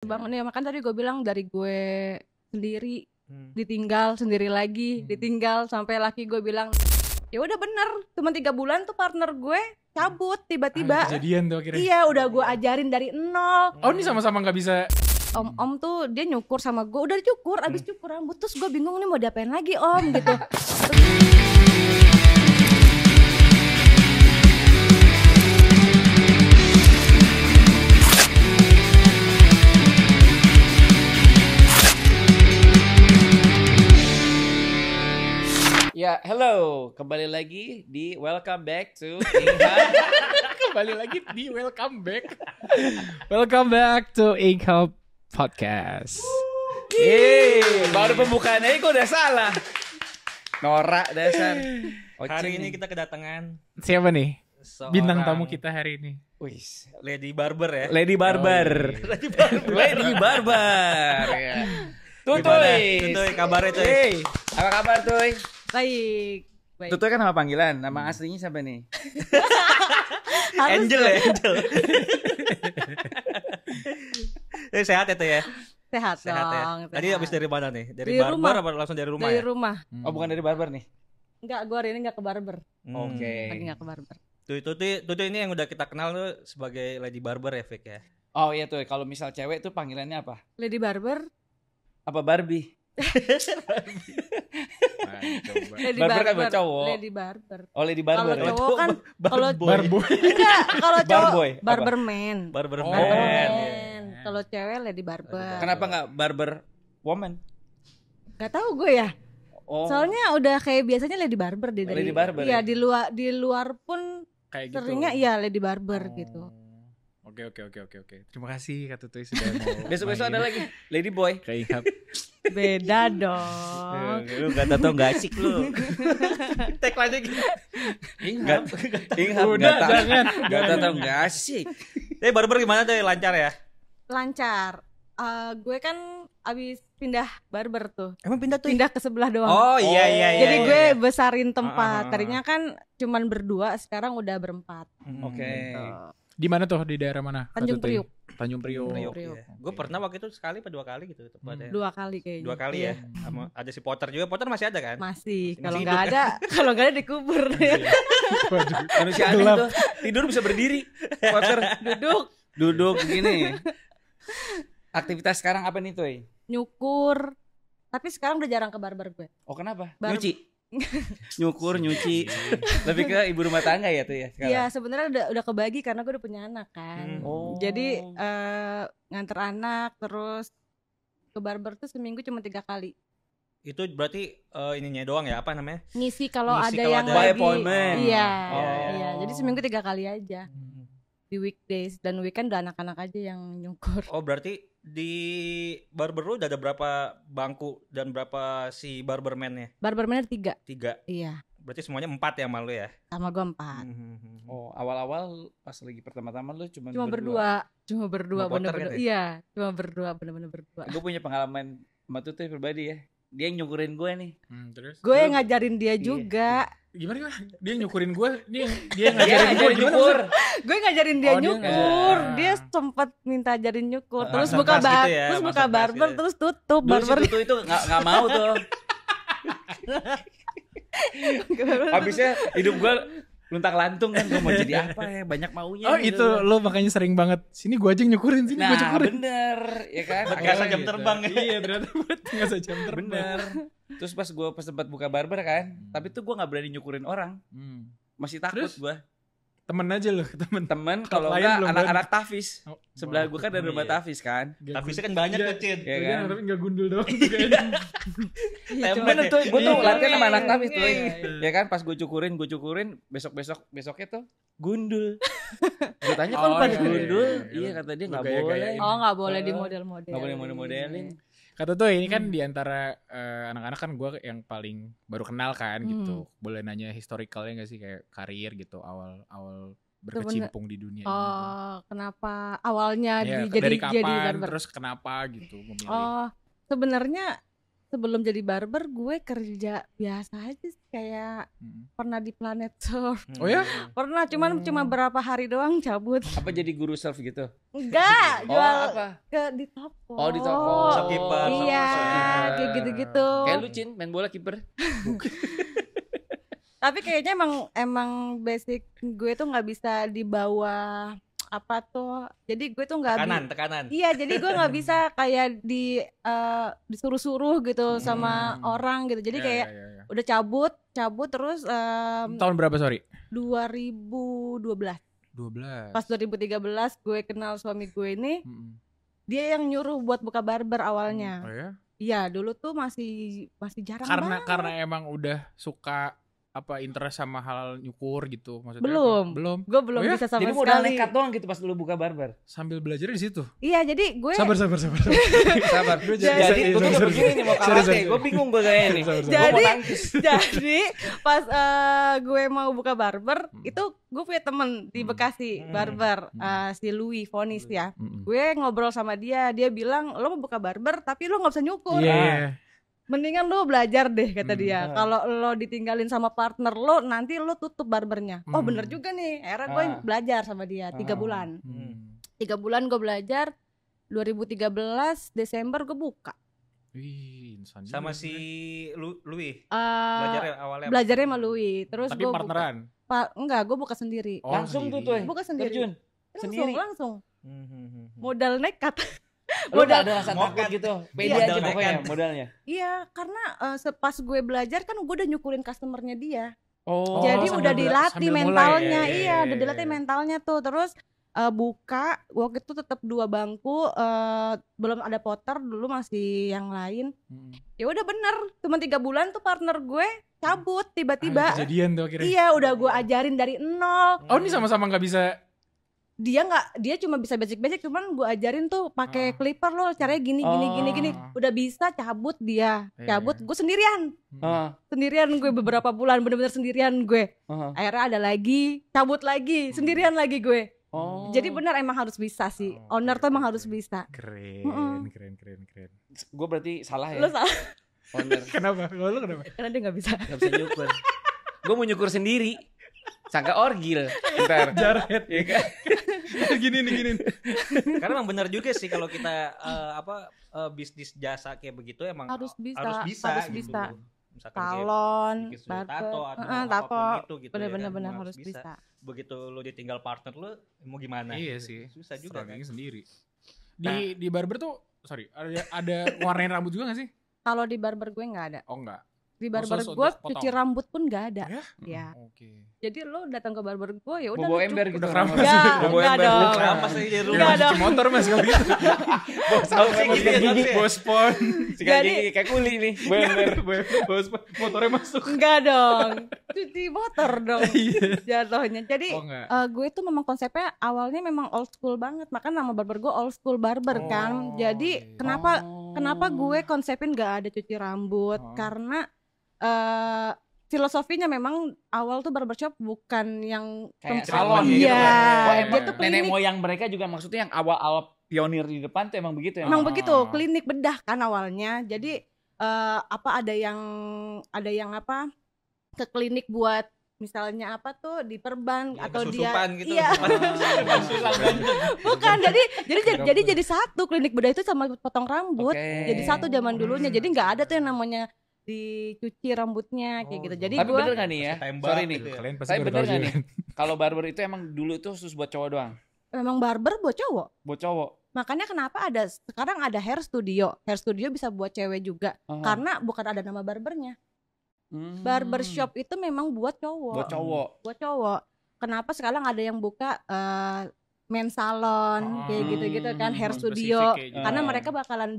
Bang, nih makan tadi gue bilang dari gue sendiri ditinggal sendiri lagi, ditinggal sampai laki gue bilang ya udah bener, cuma 3 bulan tuh partner gue cabut tiba-tiba. Kejadian tuh akhirnya. Iya, udah gue ajarin dari nol. Oh, ini sama-sama nggak bisa. Om tuh dia nyukur sama gue, udah dicukur, abis cukur rambut terus gue bingung nih mau diapain lagi om gitu. Ya, hello. Kembali lagi di Welcome Back to Ingham. Kembali lagi di Welcome Back. Welcome back to Ingham Podcast. Baru pembukaannya kok udah salah. Norak dasar. Hari ini kita kedatangan Siapa nih bintang seorang tamu kita hari ini? Wis, Lady Barber ya. Lady Barber. Lady Barber. Ya. Tutuy, kabarnya tuh. Hey, apa kabar Tuy? Baik. Tutuy kan nama panggilan, nama aslinya siapa nih? Angel ya, Angel. Sehat ya tuh ya. Sehat Sehat ya. dong. Tadi sehat. habis dari mana nih? Dari Dari barber rumah. apa langsung dari rumah Dari ya? rumah. Oh, bukan dari barber nih. Enggak, gue hari ini enggak ke barber. Oke. Lagi enggak ke barber. Tuh ini yang udah kita kenal tuh sebagai Lady Barber ya, Fik ya. Oh iya tuh, kalau misal cewek tuh panggilannya apa? Lady Barber. Apa Barbie? Lady Barber kan buat cowok. Lady Barber. Oh, Lady Barber. Kalau cowok kan kalau Barboy. enggak, kalau cowok Barboy, apa? Barberman. Barberman. Oh. Barberman. Kalau cewek Lady Barber. Kenapa nggak barber woman? Gak tahu gue ya. Oh. Soalnya udah kayak biasanya Lady Barber deh dari. Lady Barber Iya, ya? di luar pun Kayak gitu. seringnya iya Lady Barber gitu. Oke. Terima kasih Kak Tutuy sudah mau. Besok-besok ada lagi Lady Boy. Ke Ingham. Beda dong. Lu gak tau gak asik lu. Tag lagi. Ingat Udah, jangan. Gak tahu nggak asik. Barber gimana tuh? Lancar ya? Lancar. Gue kan abis pindah barber tuh. Emang pindah tuh? Pindah ke sebelah doang. Oh iya. Jadi iya, gue iya. besarin tempat. Ah. Tadinya kan cuman berdua, sekarang udah berempat. Oke. Gitu. Di mana tuh? Di daerah mana? Kak Tanjung Tutuy? Priuk. Tanjung Priuk. Priuk. Gue pernah waktu itu sekali apa 2 kali gitu tepatnya. 2 kali kayaknya. 2 kali Iya. ya. Sama ada si Potter juga. Potter masih ada kan? Masih. Masih Kalau hidup nggak ada, kalau nggak ada dikubur. Waduh. Manusia aneh Gelap. tuh tidur bisa berdiri. Potter duduk gini. Aktivitas sekarang apa nih Tuy? Nyukur. Tapi sekarang udah jarang ke barber gue. Oh kenapa? Bar- Nyuci. Nyukur, nyuci. Lebih ke ibu rumah tangga ya tuh ya sekarang. Iya, sebenarnya udah kebagi karena gue udah punya anak kan. Oh. Jadi nganter anak terus ke barber tuh seminggu cuma 3 kali. Itu berarti ininya doang ya, apa namanya? Ngisi kalau Ngisi ada kalau yang ada- By lagi. appointment. Iya, Oh. iya. Jadi seminggu 3 kali aja di weekdays dan weekend udah anak-anak aja yang nyukur. Oh berarti di barber lu udah ada berapa bangku dan berapa si barberman-nya? Barberman 3. 3. Iya, Berarti semuanya 4 ya malu ya? sama gue 4. Oh, awal-awal pas lagi pertama-tama lu Cuma berdua. berdua Sama Potter bener-bener. kan ya? Iya, cuma berdua bener-bener berdua. Gue punya pengalaman sama Tutuy pribadi ya. Dia yang nyukurin gue nih. Terus? Gue yang ngajarin dia juga. Gimana? Dia nyukurin gue. Dia Dia ngajarin gue ngajarin gimana? nyukur. Gue ngajarin dia Oh, dia nyukur. ngajarin. Dia sempat minta ajarin nyukur. Ah, Terus master buka class gitu ya, terus buka master class barber, gitu. terus tutup Dulu si barber. Tutuy itu nggak mau tuh. Habisnya hidup gue luntang-lantung kan, gue mau jadi apa ya, banyak maunya. Oh gitu. itu lo makanya sering banget. Sini gue aja yang nyukurin, sini gue Nah nyukurin. bener ya kan. Berkasa jam terbang ya. Iya ternyata buat nggak jam terbang. Bener. Terus pas gue sempat buka barber kan, tapi tuh gue nggak berani nyukurin orang, masih takut Terus? gue. Temen aja lo, temen. Temen Kalau kalau klien enggak belum anak-anak Tafis. Oh, Sebelah gue kan ada rumah Iya. Tafis kan. Tapi sih kan banyak tuh Cid. Iya Kan? kan? Tapi nggak gundul doang. kayaknya. Iya, cuma Bener tuh, gue tuh Iya. latihan sama anak Tafis tuh. Iya. Ya kan pas gue cukurin, besoknya tuh gundul. Gue tanya kok lu Oh, pada iya, gundul? iya, iya. Iya kata dia Lu nggak gaya-gayain. boleh. Oh, nggak boleh di model-model. Nggak boleh model-modelin. Kata tuh ini kan diantara anak-anak kan gue yang paling baru kenal kan gitu. Boleh nanya historicalnya nggak sih kayak karir gitu awal berkecimpung di dunia ini. Oh, kenapa awalnya Iya, jadi dari kapan barber? terus kenapa gitu memilih. Oh, sebenarnya sebelum jadi barber gue kerja biasa aja sih, kayak pernah di Planet Surf. Oh ya? Pernah, cuma berapa hari doang cabut. Apa jadi guru surf gitu? Enggak, Oh, jual apa? di toko. Oh, di toko. Shopkeeper, Iya, shopkeeper. kayak gitu-gitu. Kayak lu Cin, main bola kiper. Tapi kayaknya emang basic gue tuh nggak bisa di bawah apa tuh. Jadi gue tuh nggak Tekanan. Iya, jadi gue nggak bisa kayak disuruh-suruh gitu sama orang gitu. Jadi kayak udah cabut terus Tahun berapa sorry? 2012. 12. Pas 2013 gue kenal suami gue ini, dia yang nyuruh buat buka barber awalnya. Oh ya? Iya, dulu tuh masih jarang banget. Karena emang udah suka apa interest sama hal nyukur gitu maksudnya? Belum. Gue belum Oh ya? bisa sama Jadi modal sekali. nekat doang gitu pas lu buka barber. Sambil belajar di situ. Iya, jadi gue Sabar. Sabar. Jadi gue tuh begini nih mau karate. Gue bingung gue kayaknya nih. Gue mau tangkis. Jadi pas gue mau buka barber itu gue punya temen di Bekasi barber, si Louis Fonis ya. Gue ngobrol sama dia bilang lo mau buka barber tapi lo nggak bisa nyukur. Iya. Mendingan lo belajar deh kata dia. Kalau lo ditinggalin sama partner lo nanti lo tutup barbernya. Oh bener juga nih. Akhirnya gue belajar sama dia 3 bulan. 3 bulan gue belajar. 2013 Desember gue buka. Wih, insan juga Sama si Louis. Belajarnya Belajarnya sama Louis. Terus tapi gue partneran. enggak, gue buka sendiri. Oh, Langsung tuh tuh. Buka sendiri. Terjun. Sendiri. Langsung. Modal nekat. Lu gak ada rasa takut gitu. Pede Iya, aja modal pokoknya nekat. modalnya. Iya, karena pas gue belajar kan gue udah nyukurin customernya dia. Oh. Jadi udah dilatih sambil mulai mentalnya. ya. Iya, udah dilatih mentalnya tuh. Terus buka waktu itu tetap 2 bangku, belum ada potter, dulu masih yang lain. Ya udah bener, cuma 3 bulan tuh partner gue cabut tiba-tiba. Kejadian tuh akhirnya. Iya, udah gue ajarin dari nol. Oh, ini sama-sama nggak bisa. Dia cuma bisa basic cuman gue ajarin tuh pakai clipper lo caranya gini. Udah bisa cabut dia. Cabut gue sendirian. Sendirian gue beberapa bulan bener-bener sendirian gue. Akhirnya ada lagi, cabut lagi, sendirian lagi gue. Jadi benar emang harus bisa sih. Owner tuh emang harus bisa. Keren. Gue berarti salah ya. Lo salah Owner. Kenapa? Kalau lu kenapa? karena dia nggak bisa. Gak bisa nyukur. Gue mau nyukur sendiri. Sangka orgil. Ntar. Jaret. Ya kan? Gini. Karena emang benar juga sih kalau kita bisnis jasa kayak begitu emang Harus bisa. harus bisa. Misalkan kayak Salon, bikin studio tato atau tato, apapun itu gitu bener-bener ya kan, harus bisa. Begitu lu ditinggal partner lu mau gimana? Iya gitu. sih. Susah juga kan. Strugglingnya sendiri. Di barber tuh, sorry, ada warnain rambut juga gak sih? Kalau di barber gue nggak ada. Oh enggak. Di barber Khusus gue untuk potong? cuci rambut pun nggak ada. Ya? Ya. Oke. Jadi lo datang ke barber gue ya udah. Bobo lu ember cukur. gitu. Udah keramas. Enggak, Bobo enggak ember. dong. Kenapa sih di Enggak rumah? dong. Cuci motor mas kalau gitu. Bos pon. Sikat Jadi- gigi kayak kuli nih. Bobo ember. Bos pon. Motornya masuk. Enggak dong. Cuci motor dong Iya. jatuhnya. Jadi Oh enggak. gue tuh memang konsepnya awalnya memang old school banget. Makanya nama barber gue old school barber kan. Jadi iya. kenapa gue konsepin gak ada cuci rambut? Oh. Karena filosofinya memang awal tuh barbershop bukan yang Kayak tempat- salon gitu Iya, kan. Wah, dia emang tuh nenek klinik. moyang mereka juga maksudnya yang awal-awal pionir di depan tuh emang begitu ya. Emang Ah. begitu, klinik bedah kan awalnya. Jadi ada yang apa ke klinik buat misalnya apa tuh diperban Ya, atau dia kesusupan gitu. iya bukan jadi satu klinik bedah itu sama potong rambut. Oke. Jadi satu zaman dulunya. Jadi nggak ada tuh yang namanya dicuci rambutnya kayak gitu. Jadi Tapi gua bener gak nih ya? Tembak Sorry nih. gitu ya. Kalian pasti Tapi baru bener tahu gak juga. nih? Kalau barber itu emang dulu itu khusus buat cowok doang. memang barber buat cowok. Buat cowok. Makanya kenapa sekarang ada hair studio. Hair studio bisa buat cewek juga. Karena bukan ada nama barbernya. Barbershop itu memang buat cowok. Buat cowok. Buat cowok. Kenapa sekarang ada yang buka men salon kayak gitu-gitu kan, hair Spesifik studio. kayak gitu. Karena mereka bakalan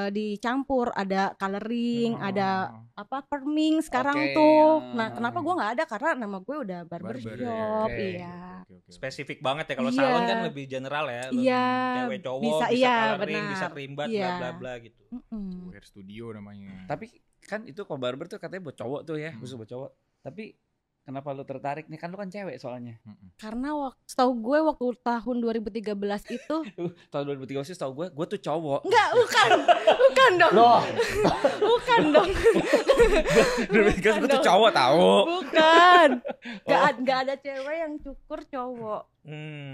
dicampur, ada coloring, ada apa perming sekarang Oke, tuh. ya. Nah, kenapa gue nggak ada? Karena nama gue udah barbershop, Oke. iya. Spesifik banget ya kalau Iya. salon kan lebih general ya. Lebih Iya, Cewek cowok bisa, bisa iya, coloring, benar. bisa kerimbat Iya. bla bla bla gitu. Mm-mm. Hair studio namanya. Tapi kan itu kalau barber tuh katanya buat cowok tuh ya, khusus buat cowok. Tapi Kenapa lu tertarik nih? Kan lu kan cewek soalnya. Karena setahu gue waktu tahun 2013 itu Tahun 2013 setahu gue tuh cowok. enggak, bukan dong. Bukan dong. 2013 gue tuh cowok tahu. Bukan. Gak ada cewek yang cukur cowok.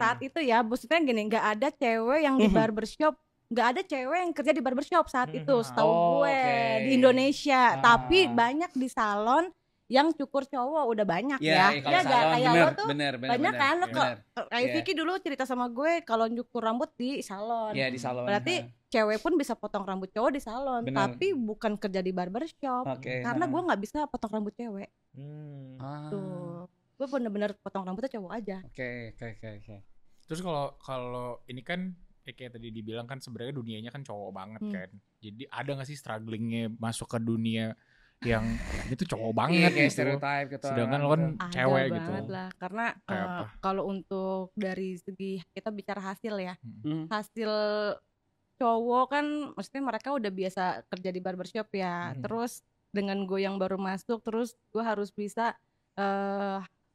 Saat itu ya, maksudnya gini, gak ada cewek yang di barbershop. Gak ada cewek yang kerja di barbershop saat itu, setahu gue di Indonesia. Tapi banyak di salon yang cukur cowok udah banyak ya. Iya, Ya gak kayak lo tuh bener, banyak kan lo bener. kayak Vicky dulu cerita sama gue kalau nyukur rambut di salon. Iya, di salon. Berarti cewek pun bisa potong rambut cowok di salon, Bener. tapi bukan kerja di barbershop. Karena gue nggak bisa potong rambut cewek. Tuh, gue bener-bener potong rambutnya cowok aja. Oke. Terus kalau ini kan kayak tadi dibilang kan sebenarnya dunianya kan cowok banget kan. Jadi ada gak sih strugglingnya masuk ke dunia yang itu cowok banget kayak gitu. stereotype gitu. Sedangkan lo kan cewek Ada gitu. banget lah, karena kalau untuk dari segi kita bicara hasil ya, hasil cowok kan, maksudnya mereka udah biasa kerja di barbershop ya. Terus dengan gue yang baru masuk, terus gue harus bisa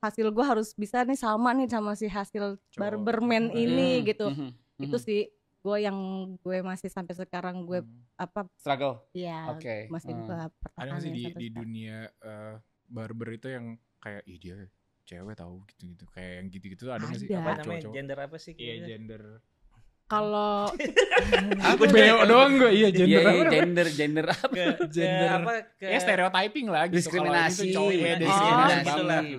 hasil gue harus bisa nih sama si hasil barberman ini gitu. Itu sih gue masih sampai sekarang gue struggle. Iya. Masih gue pertahanin. Ada nggak sih di dunia barber itu yang kayak ih dia cewek tahu gitu kayak yang gitu ada nggak sih? Apa namanya? Gender apa sih? Iya, gender. Kalau Aku beo doang gue. Iya, gender apa? Gender apa? Gender apa? Ya stereotyping lah gitu. Diskriminasi.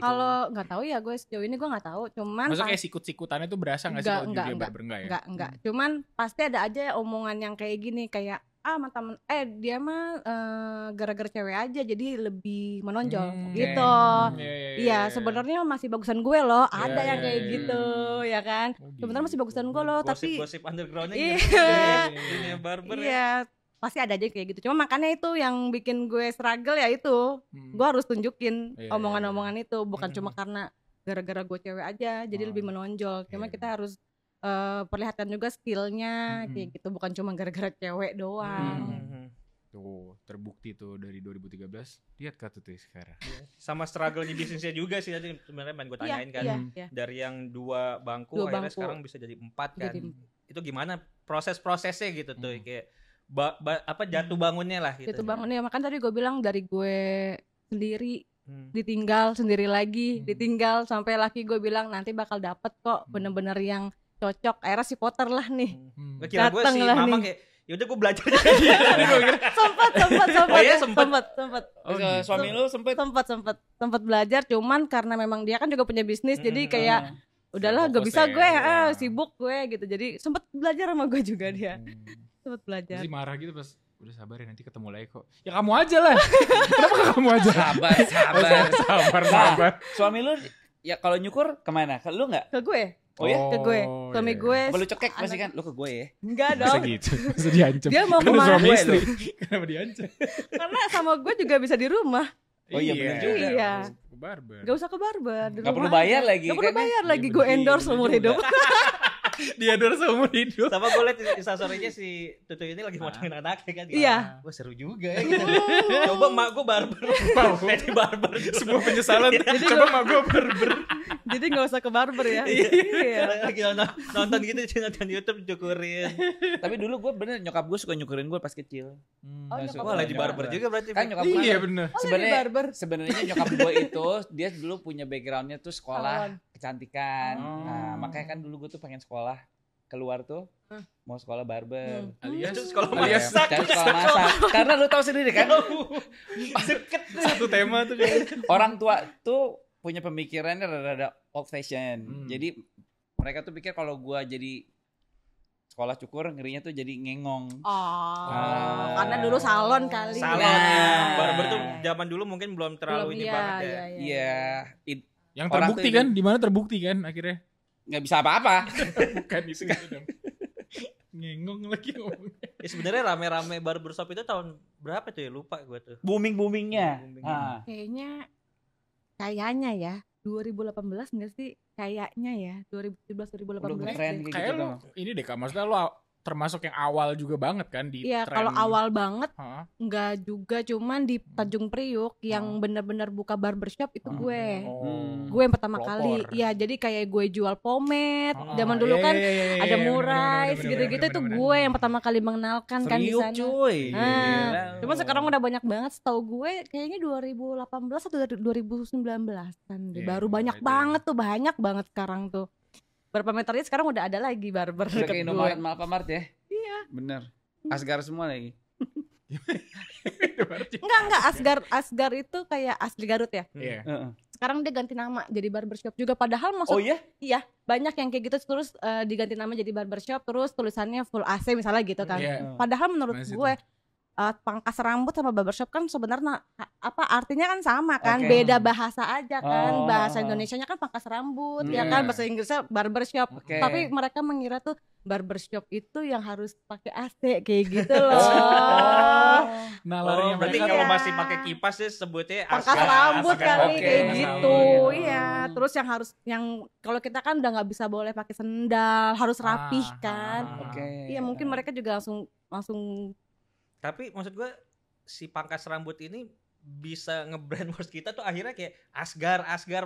Kalau nggak tahu ya, gue sejauh ini gue nggak tahu. Cuman maksudnya kayak sikut-sikutannya tuh berasa nggak sih kalau dunia barber enggak ya? Enggak. Cuman pasti ada aja omongan yang kayak gini, kayak temen dia mah gara-gara cewek aja jadi lebih menonjol gitu. Iya, sebenarnya masih bagusan gue loh. Ada yang kayak gitu, ya kan? Sebenarnya masih bagusan gue loh, tapi gosip undergroundnya dunia barber. Iya, pasti ada aja kayak gitu. Cuma makanya itu yang bikin gue struggle ya itu. Gue harus tunjukin omongan-omongan itu, bukan cuma karena gara-gara gue cewek aja jadi lebih menonjol. Cuma kita harus perlihatkan juga skillnya kayak gitu, bukan cuma gara-gara cewek doang. Tuh terbukti tuh dari 2013. Lihat tuh sekarang. Sama struggle di bisnisnya juga sih tadi sebenarnya main gue tanyain kan. Dari yang 2 bangku akhirnya sekarang bisa jadi 4 kan. Itu gimana proses-prosesnya gitu tuh kayak jatuh bangunnya lah gitu. Jatuh bangunnya, makanya tadi gue bilang dari gue sendiri ditinggal sendiri lagi, ditinggal sampai laki gue bilang nanti bakal dapet kok bener-bener yang cocok. Akhirnya si Potter lah nih. Kira gue si Mamang kayak yaudah gue belajar. Sempat. Suami lu Sempat belajar, cuman karena memang dia kan juga punya bisnis, jadi kayak udahlah gak bisa gue sibuk gue gitu. Jadi sempat belajar sama gue juga dia. Sempat belajar. Terus marah gitu pas udah sabar ya nanti ketemu lagi kok. Ya kamu aja lah. Kenapa kamu aja? Sabar. Suami lu ya kalau nyukur kemana? Ke lu nggak? Ke gue. Oh ya? Ke gue. Suami gue. Apa lu cekek pasti kan? Lu ke gue ya? Enggak dong. Masa gitu? Masa diancam? Dia mau kemana? Suami istri. Kenapa diancam? Karena sama gue juga bisa di rumah. Oh iya benar juga. Iya. Ke barber. Gak usah ke barber. Gak perlu bayar lagi. Gak perlu bayar lagi. Gue endorse seumur hidup. Dia endorse seumur hidup. Sama gue liat instastorynya si Tutu ini lagi motongin anaknya kan. Iya. Wah seru juga ya gitu. Coba mak gue barber. Jadi barber. Sebuah penyesalan. Coba mak gue barber. Jadi gak usah ke barber ya. Iya. Lagi nonton gitu, nonton YouTube cukurin. Tapi dulu gue bener nyokap gue suka nyukurin gue pas kecil. Wah lagi barber juga berarti. Kan nyokap gue. Iya bener. Sebenarnya nyokap gue itu dia dulu punya backgroundnya tuh sekolah kecantikan. Nah makanya kan dulu gue tuh pengen sekolah keluar tuh mau sekolah barber. Alias sekolah masak. Karena lu tahu sendiri kan. Satu tema tuh. Orang tua tuh punya pemikirannya rada old fashion. Jadi mereka tuh pikir kalau gua jadi sekolah cukur ngerinya tuh jadi ngengong. Karena dulu salon kali. Salon ya. Barber tuh zaman dulu mungkin belum terlalu ini banget ya. Iya. Yang terbukti kan? Di mana terbukti kan akhirnya? Nggak bisa apa-apa. Bukan itu kan dong. Ngengong lagi ngomongnya. Ya sebenarnya rame-rame barbershop itu tahun berapa tuh ya? Lupa gue tuh. Boomingnya. Kayaknya ya 2018 enggak sih? Kayaknya ya 2017 2018. Kayak lu ini deh Kak, maksudnya lu termasuk yang awal juga banget kan di Iya, tren. kalau awal banget enggak juga, cuman di Tanjung Priuk yang benar-benar buka barbershop itu gue. Gue yang pertama kali. Iya, jadi kayak gue jual pomade. Zaman dulu kan ada murais gitu-gitu, itu gue yang pertama kali mengenalkan kan di sana. Cuy. Cuman sekarang udah banyak banget, setahu gue kayaknya 2018 atau 2019 kan. Baru banyak banget tuh, banyak banget sekarang tuh. Berapa meternya sekarang udah ada lagi barber Udah deket kayak gue. Indomaret Alfamart ya? Iya. Bener. Asgar semua lagi. Enggak, Asgar itu kayak asli Garut ya. Iya. Sekarang dia ganti nama jadi barbershop juga, padahal maksud Oh iya? Iya, banyak yang kayak gitu terus diganti nama jadi barbershop, terus tulisannya full AC misalnya gitu kan. Padahal menurut gue pangkas rambut sama barbershop kan sebenarnya apa artinya kan sama kan, beda bahasa aja kan. Bahasa Indonesianya kan pangkas rambut, ya kan, bahasa Inggrisnya barbershop. Tapi mereka mengira tuh barbershop itu yang harus pakai AC kayak gitu loh. Nalarnya berarti kalau masih pakai kipas sih sebutnya pangkas rambut kali kayak gitu. Iya, terus yang kalau kita kan udah nggak bisa boleh pakai sendal, harus rapih kan. Iya, mungkin mereka juga langsung. Tapi maksud gue si pangkas rambut ini bisa nge-brainwash kita tuh akhirnya kayak Asgar. Asgar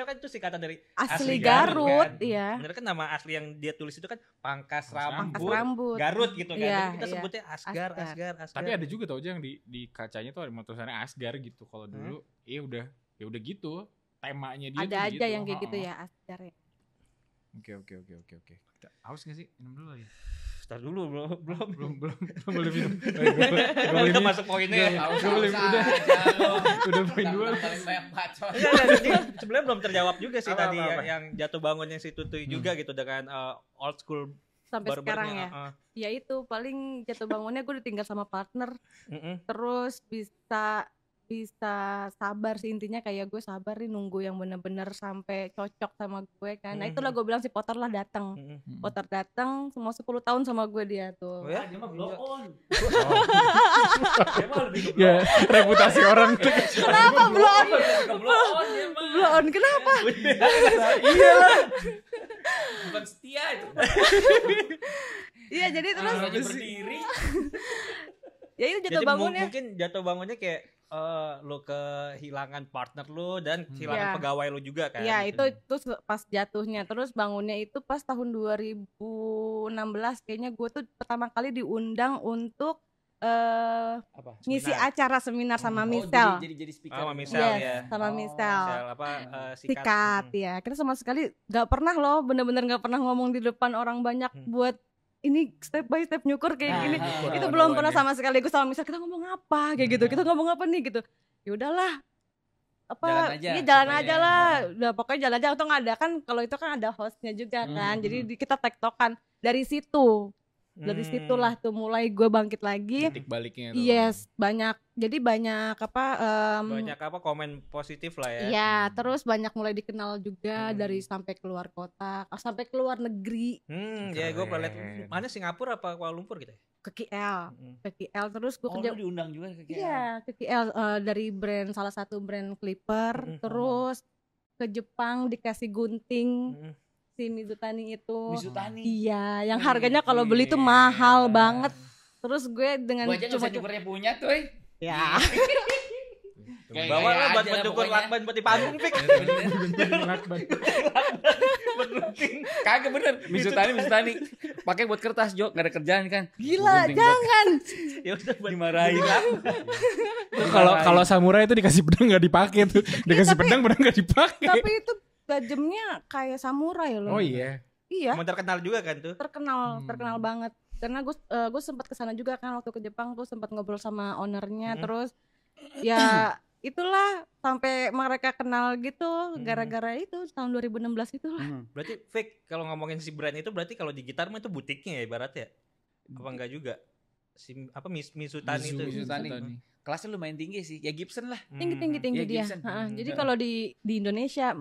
kan itu singkatan dari asli Garut kan? Iya. Bener kan nama asli yang dia tulis itu kan pangkas rambut Garut gitu kan. Iya, Kita sebutnya Asgar. Tapi ada juga tau yang di kacanya tuh ada tulisannya Asgar gitu. Kalau dulu ya udah gitu. Temanya dia ada tuh aja gitu. yang kayak gitu ya, Asgar ya. Oke. Haus gak sih? Minum dulu lagi. Ntar dulu belum boleh minum. Kita masuk poinnya ya. Udah poin 2. Sebenarnya belum terjawab juga sih tadi yang jatuh bangunnya si Tutui juga gitu dengan old school sampai sekarang ya. Ya itu paling jatuh bangunnya gue ditinggal sama partner. Terus bisa sabar sih, intinya kayak gue sabar nih nunggu yang bener-bener sampai cocok sama gue kan. Nah itulah gue bilang si Potter lah datang. Potter datang semua 10 tahun sama gue dia tuh. Dia mah blow on. Dia mah lebih ke blow on. Reputasi orang tuh. Kenapa blow on? Blow on kenapa? Iyalah. Bukan setia itu. Iya, jadi terus berdiri. Ya itu jatuh bangunnya. Mungkin jatuh bangunnya kayak lo kehilangan partner lo dan kehilangan pegawai lo juga kan. Iya, gitu. itu pas jatuhnya. Terus bangunnya itu pas tahun 2016 kayaknya gue tuh pertama kali diundang untuk ngisi acara seminar sama Misel. Jadi speaker. Sama Misel ya. Sama Misel. Sikat ya. Kita sama sekali nggak pernah loh, bener-bener nggak pernah ngomong di depan orang banyak buat ini step by step nyukur kayak gini. Itu belum pernah sama sekali. Gue sama Misal kita ngomong apa kayak gitu. Kita ngomong apa nih gitu. Ya udahlah. Jalan aja lah. Udah pokoknya jalan aja. Atau nggak ada kan, kalau itu kan ada hostnya juga kan. Jadi kita tektokan dari situ. Dari situlah tuh mulai gue bangkit lagi. Titik baliknya tuh. Yes, banyak. Jadi banyak banyak komen positif lah ya. Iya, terus banyak mulai dikenal juga dari sampai keluar kota, sampai keluar negeri. Ya gue pernah lihat mana Singapura apa Kuala Lumpur gitu ya. Ke KL terus gue kerja. Diundang juga ke KL. Iya, ke KL dari salah satu brand clipper, terus ke Jepang dikasih gunting. Si Mizutani itu. Iya, yang harganya kalau beli tuh mahal banget. Terus gue dengan cuma nyukurnya punya tuh. Ya. Bawa lah buat mendukung lakban buat di panggung Fik. Kagak bener. Mizutani. Pakai buat kertas Jo, enggak ada kerjaan kan. Gila, jangan. Ya udah dimarahin. Kalau samurai itu dikasih pedang enggak dipakai tuh. Dikasih pedang enggak dipakai. Tapi itu tajamnya kayak samurai loh. Oh iya. Iya. Terkenal juga kan tuh. Terkenal banget. Karena gue sempat kesana juga kan waktu ke Jepang tuh, sempat ngobrol sama ownernya. Terus ya itulah sampai mereka kenal gitu gara-gara itu tahun 2016 itulah. Berarti fake kalau ngomongin si brand itu berarti kalau di gitar mah itu butiknya ya ibaratnya. Apa enggak juga? Si Mizutani itu. Mizutani. Kelasnya lumayan tinggi sih. Ya Gibson lah. Tinggi dia. Jadi kalau di Indonesia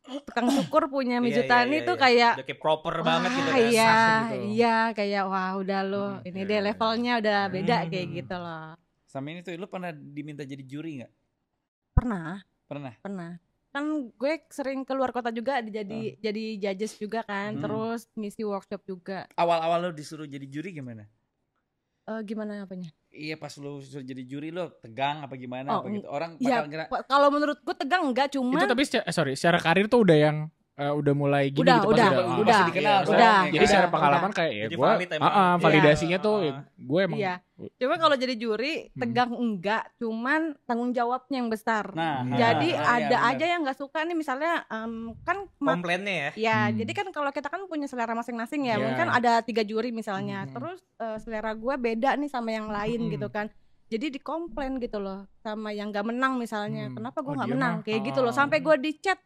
tukang syukur punya Mizutani tuh kayak proper banget gitu kan. Iya, kayak wah udah lo ini deh levelnya udah beda kayak gitu loh. Sama ini tuh lu pernah diminta jadi juri enggak? Pernah. kan gue sering keluar kota juga jadi judges juga kan, terus ngisi workshop juga. Awal-awal lo disuruh jadi juri gimana? Gimana apanya? Iya pas lo disuruh jadi juri lo tegang apa gimana apa gitu? Orang bakal ya, kalau menurut gue tegang enggak, cuman itu tapi secara karir tuh udah yang udah mulai gini gitu udah dikenal, jadi secara pengalaman kayak ya gue validasinya tuh ya, gue emang cuma kalau jadi juri tegang enggak, cuman tanggung jawabnya yang besar. Jadi ada aja yang nggak suka nih misalnya kan komplainnya ya jadi kan kalau kita kan punya selera masing-masing ya, mungkin ada 3 juri misalnya, terus selera gue beda nih sama yang lain gitu kan. Jadi dikomplain gitu loh sama yang nggak menang misalnya, kenapa gue nggak menang kayak gitu loh, sampai gue di chat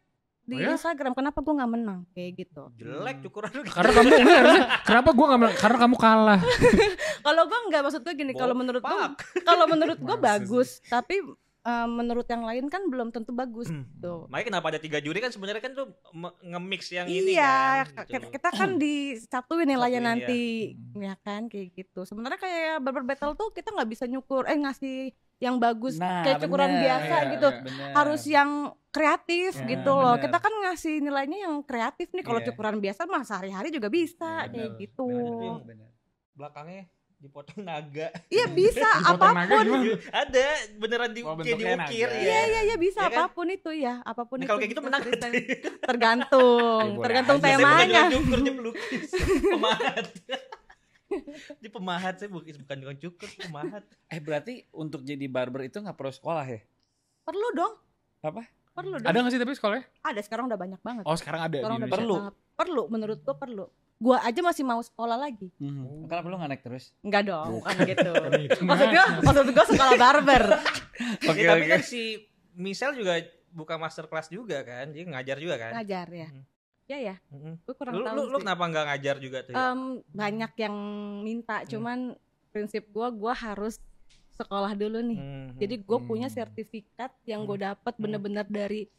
di Instagram, kenapa gue nggak menang kayak gitu. Jelek cukuran. Karena kamu kenapa gue nggak menang, karena kamu kalah. Kalau gue nggak, maksud gue gini, kalau menurut gue bagus, tapi menurut yang lain kan belum tentu bagus gitu. Makanya kenapa ada 3 juri kan sebenarnya kan tuh nge-mix yang ini kan. Iya, kita kan disatuin nilainya nanti, ya. Ya kan kayak gitu. Sebenarnya kayak barber battle tuh kita nggak bisa nyukur ngasih yang bagus kayak cukuran biasa gitu. Harus yang kreatif gitu loh. Kita kan ngasih nilainya yang kreatif nih. Kalau cukuran biasa mah sehari-hari juga bisa kayak gitu. Bener. Belakangnya dipotong naga. Iya bisa apapun. Ada beneran kayak diukir ya. Iya bisa ya kan? apapun itu ya, apapun nah, itu. kalau kayak gitu menang tergantung temanya. Cukur dia pelukis, pemahat. Di pemahat saya bukan dengan cukur, pemahat. Berarti untuk jadi barber itu nggak perlu sekolah ya? Perlu dong. Apa? Perlu dong. Ada nggak sih tapi sekolahnya? Ada, sekarang udah banyak banget. Oh sekarang ada. Sekarang udah perlu. Perlu, menurut gua perlu. Gua aja masih mau sekolah lagi. Kenapa lu nggak naik terus? Enggak dong, bukan gitu. Maksud gua sekolah barber. Oke, tapi kan si Michelle juga buka master class juga kan, jadi ngajar juga kan? Ngajar ya. Ya. Gue kurang tahu. Lu kenapa nggak ngajar juga tuh? Ya? Banyak yang minta, cuman prinsip gua harus sekolah dulu nih. Jadi gue punya sertifikat yang gue dapat bener-bener dari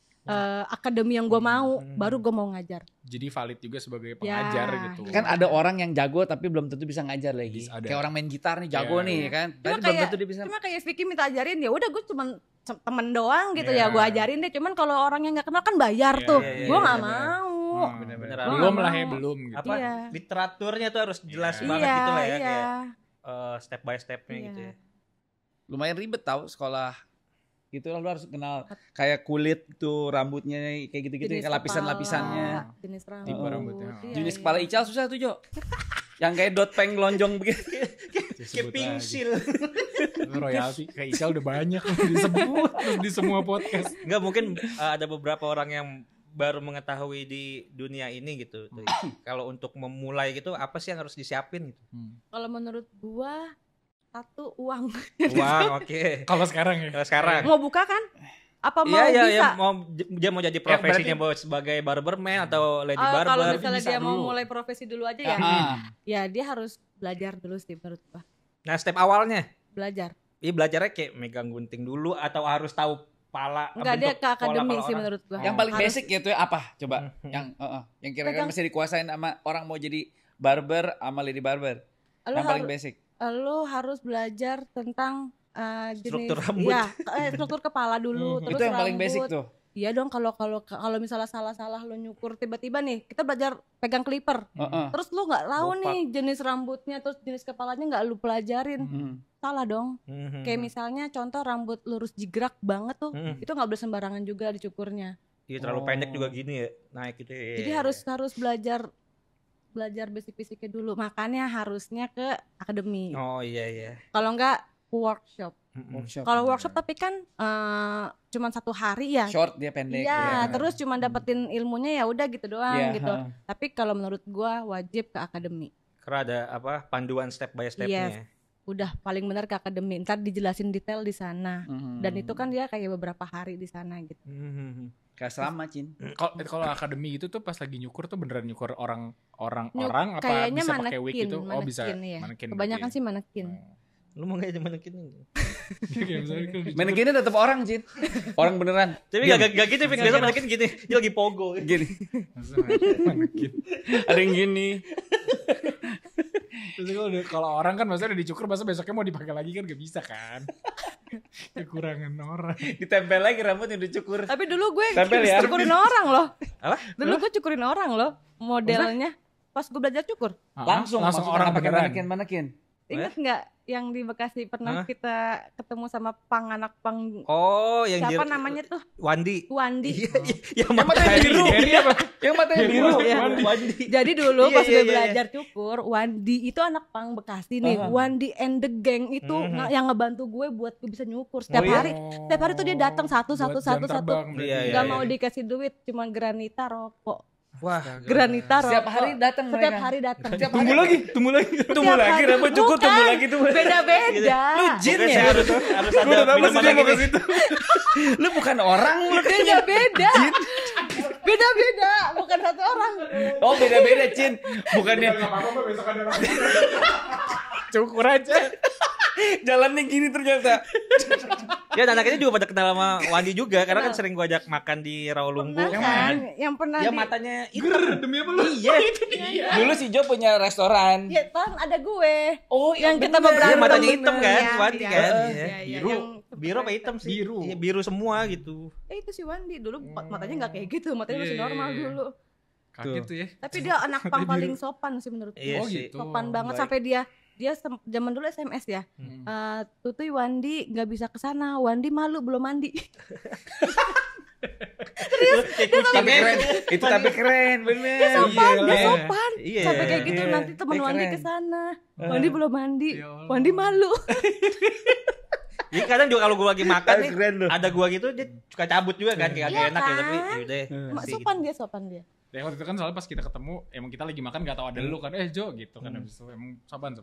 akademi yang gue mau, baru gue mau ngajar. Jadi valid juga sebagai pengajar gitu. Kan ada orang yang jago tapi belum tentu bisa ngajar lagi. Kayak orang main gitar nih jago nih kan. Tapi belum tentu dia bisa. Cuma kayak Vicky minta ajarin, ya udah gue cuma temen doang gitu ya, gue ajarin deh. Cuman kalau orang yang nggak kenal kan bayar tuh, gue nggak mau. Bener-bener. Belum lah ya, belum gitu. Apa literaturnya tuh harus jelas banget gitu lah ya, kayak step by stepnya gitu ya. Lumayan ribet tau sekolah gitu lah, lu harus kenal kayak kulit tuh, rambutnya kayak gitu-gitu, kayak lapisan-lapisannya, jenis tipe rambutnya, jenis kepala ical susah tuh Jo. Yang kayak dot peng lonjong begitu, kayak pingsil. Royalti kayak ical udah banyak disebut di semua podcast. Enggak, mungkin ada beberapa orang yang baru mengetahui di dunia ini gitu. Kalau untuk memulai gitu, apa sih yang harus disiapin gitu? Kalau menurut gua satu, uang. Oke. Kalau sekarang ya. Kalau sekarang. Mau buka kan? Apa mau bisa? Iya, dia mau jadi profesinya sebagai barberman atau lady barber. Kalau misalnya dia mau mulai profesi dulu aja ya. Ya dia harus belajar dulu sih menurut gua. Nah, step awalnya belajar. Iya, belajarnya kayak megang gunting dulu atau harus tahu pala. Enggak, dia ke akademi sih menurut gua. Yang paling basic gitu ya apa? Coba yang kira-kira bisa dikuasain sama orang mau jadi barber sama lady barber. Yang paling basic. Lo harus belajar tentang jenis struktur rambut. Ya, struktur kepala dulu, terus itu yang rambut. paling basic tuh. Iya dong, kalau misalnya salah lo nyukur tiba-tiba nih, kita belajar pegang clipper. Terus lo nggak tahu nih jenis rambutnya, terus jenis kepalanya nggak lo pelajarin. Salah dong. Kayak misalnya contoh rambut lurus jigrak banget tuh, itu nggak boleh sembarangan juga dicukurnya. Iya, terlalu pendek juga gini ya, naik gitu ya. Jadi harus belajar basic-basicnya dulu. Makanya harusnya ke akademi. Oh iya. Kalau enggak workshop. Kalau workshop tapi kan cuma 1 hari ya. Short, dia pendek. Iya, terus cuma dapetin ilmunya ya udah gitu doang gitu. Tapi kalau menurut gua wajib ke akademi. Karena ada panduan step by stepnya. Yes. Udah paling benar ke akademi. Ntar dijelasin detail di sana. Dan itu kan dia kayak beberapa hari di sana gitu. Gak selama, Cin. Kalau akademi itu tuh pas lagi nyukur tuh beneran nyukur orang apa kayaknya bisa pakai wig gitu? Oh bisa ya. manekin. Kebanyakan sih manekin. Lu mau ngajak manekin? Manekinnya tetap orang, Cin. Orang beneran. Tapi gak gitu, biasa manekin gini. Dia lagi pogo. Gini. Manekin. Ada yang gini. Terus kalau orang kan maksudnya udah dicukur, masa besoknya mau dipakai lagi kan gak bisa kan. Kekurangan orang. Ditempel lagi rambut yang dicukur. Tapi dulu gue Tempel ya? cukurin orang loh. Apa? Dulu gue cukurin orang loh modelnya. Pas gue belajar cukur. Langsung orang pakai beneran. manekin. Ingat nggak yang di Bekasi pernah kita ketemu sama anak pang Oh, yang siapa namanya tuh? Wandi. Wandi. Yang matanya biru. Yang matanya biru. Wandi. Jadi dulu Iya, pas iya, gue iya. belajar cukur, Wandi itu anak pang Bekasi nih. Wandi and the gang itu yang ngebantu gue buat gue bisa nyukur setiap hari. Setiap hari tuh dia datang satu. Iya, Gak iya, mau iya. dikasih duit, cuma granita rokok. Wah, Granita rokok. Setiap hari datang mereka. Setiap hari datang. Tunggu lagi. Setiap hari. rambut cukur, Bukan, tunggu lagi, tunggu lagi. Beda-beda. Jin Pokoknya ya? harus ada minuman lagi nih. Lu bukan orang lu kayaknya. Beda-beda. Beda-beda, bukan satu orang. Oh beda-beda Cin. Bukannya Cukur aja. jalannya gini ternyata. Ya dan akhirnya juga pada kenal sama Wandi juga karena kan sering gua ajak makan di Rawalumbu. Pernah kan? Yang pernah Ya di... matanya Demi apa lu? Iya. Dulu si Jo punya restoran. Ya, kan ada gue. Oh, yang iya kita bener. berantem. Iya, matanya hitam kan, Iya, Wandi iya, kan. iya, Iya. iya, Biru. yang- Biru apa hitam sih? Biru. Iya, biru semua gitu. Itu si Wandi dulu matanya nggak kayak gitu, matanya masih Iya, normal iya, iya. dulu. Kaget tuh ya. Tapi dia anak pang paling sopan sih menurut gue. Iya Oh sih. gitu. Sopan banget baik. sampai dia zaman dulu SMS ya. Tutuy Wandi nggak bisa kesana, Wandi malu belum mandi. Tapi keren. Itu tapi keren bener. Dia sopan, dia Iya. sopan. Iya. Sampai kayak gitu Iya. nanti teman Dia Wandi keren. kesana, Wandi belum mandi, Ya Allah. Wandi malu. Jadi kadang juga kalau gua lagi makan nih, Keren lu. ada gua gitu dia suka cabut juga kan kayak Iya gak enak ya kan? tapi yaudah. sih, Sopan dia. Ya waktu itu kan soalnya pas kita ketemu, emang kita lagi makan gak tahu ada lu kan, Jo gitu kan habis itu emang sopan.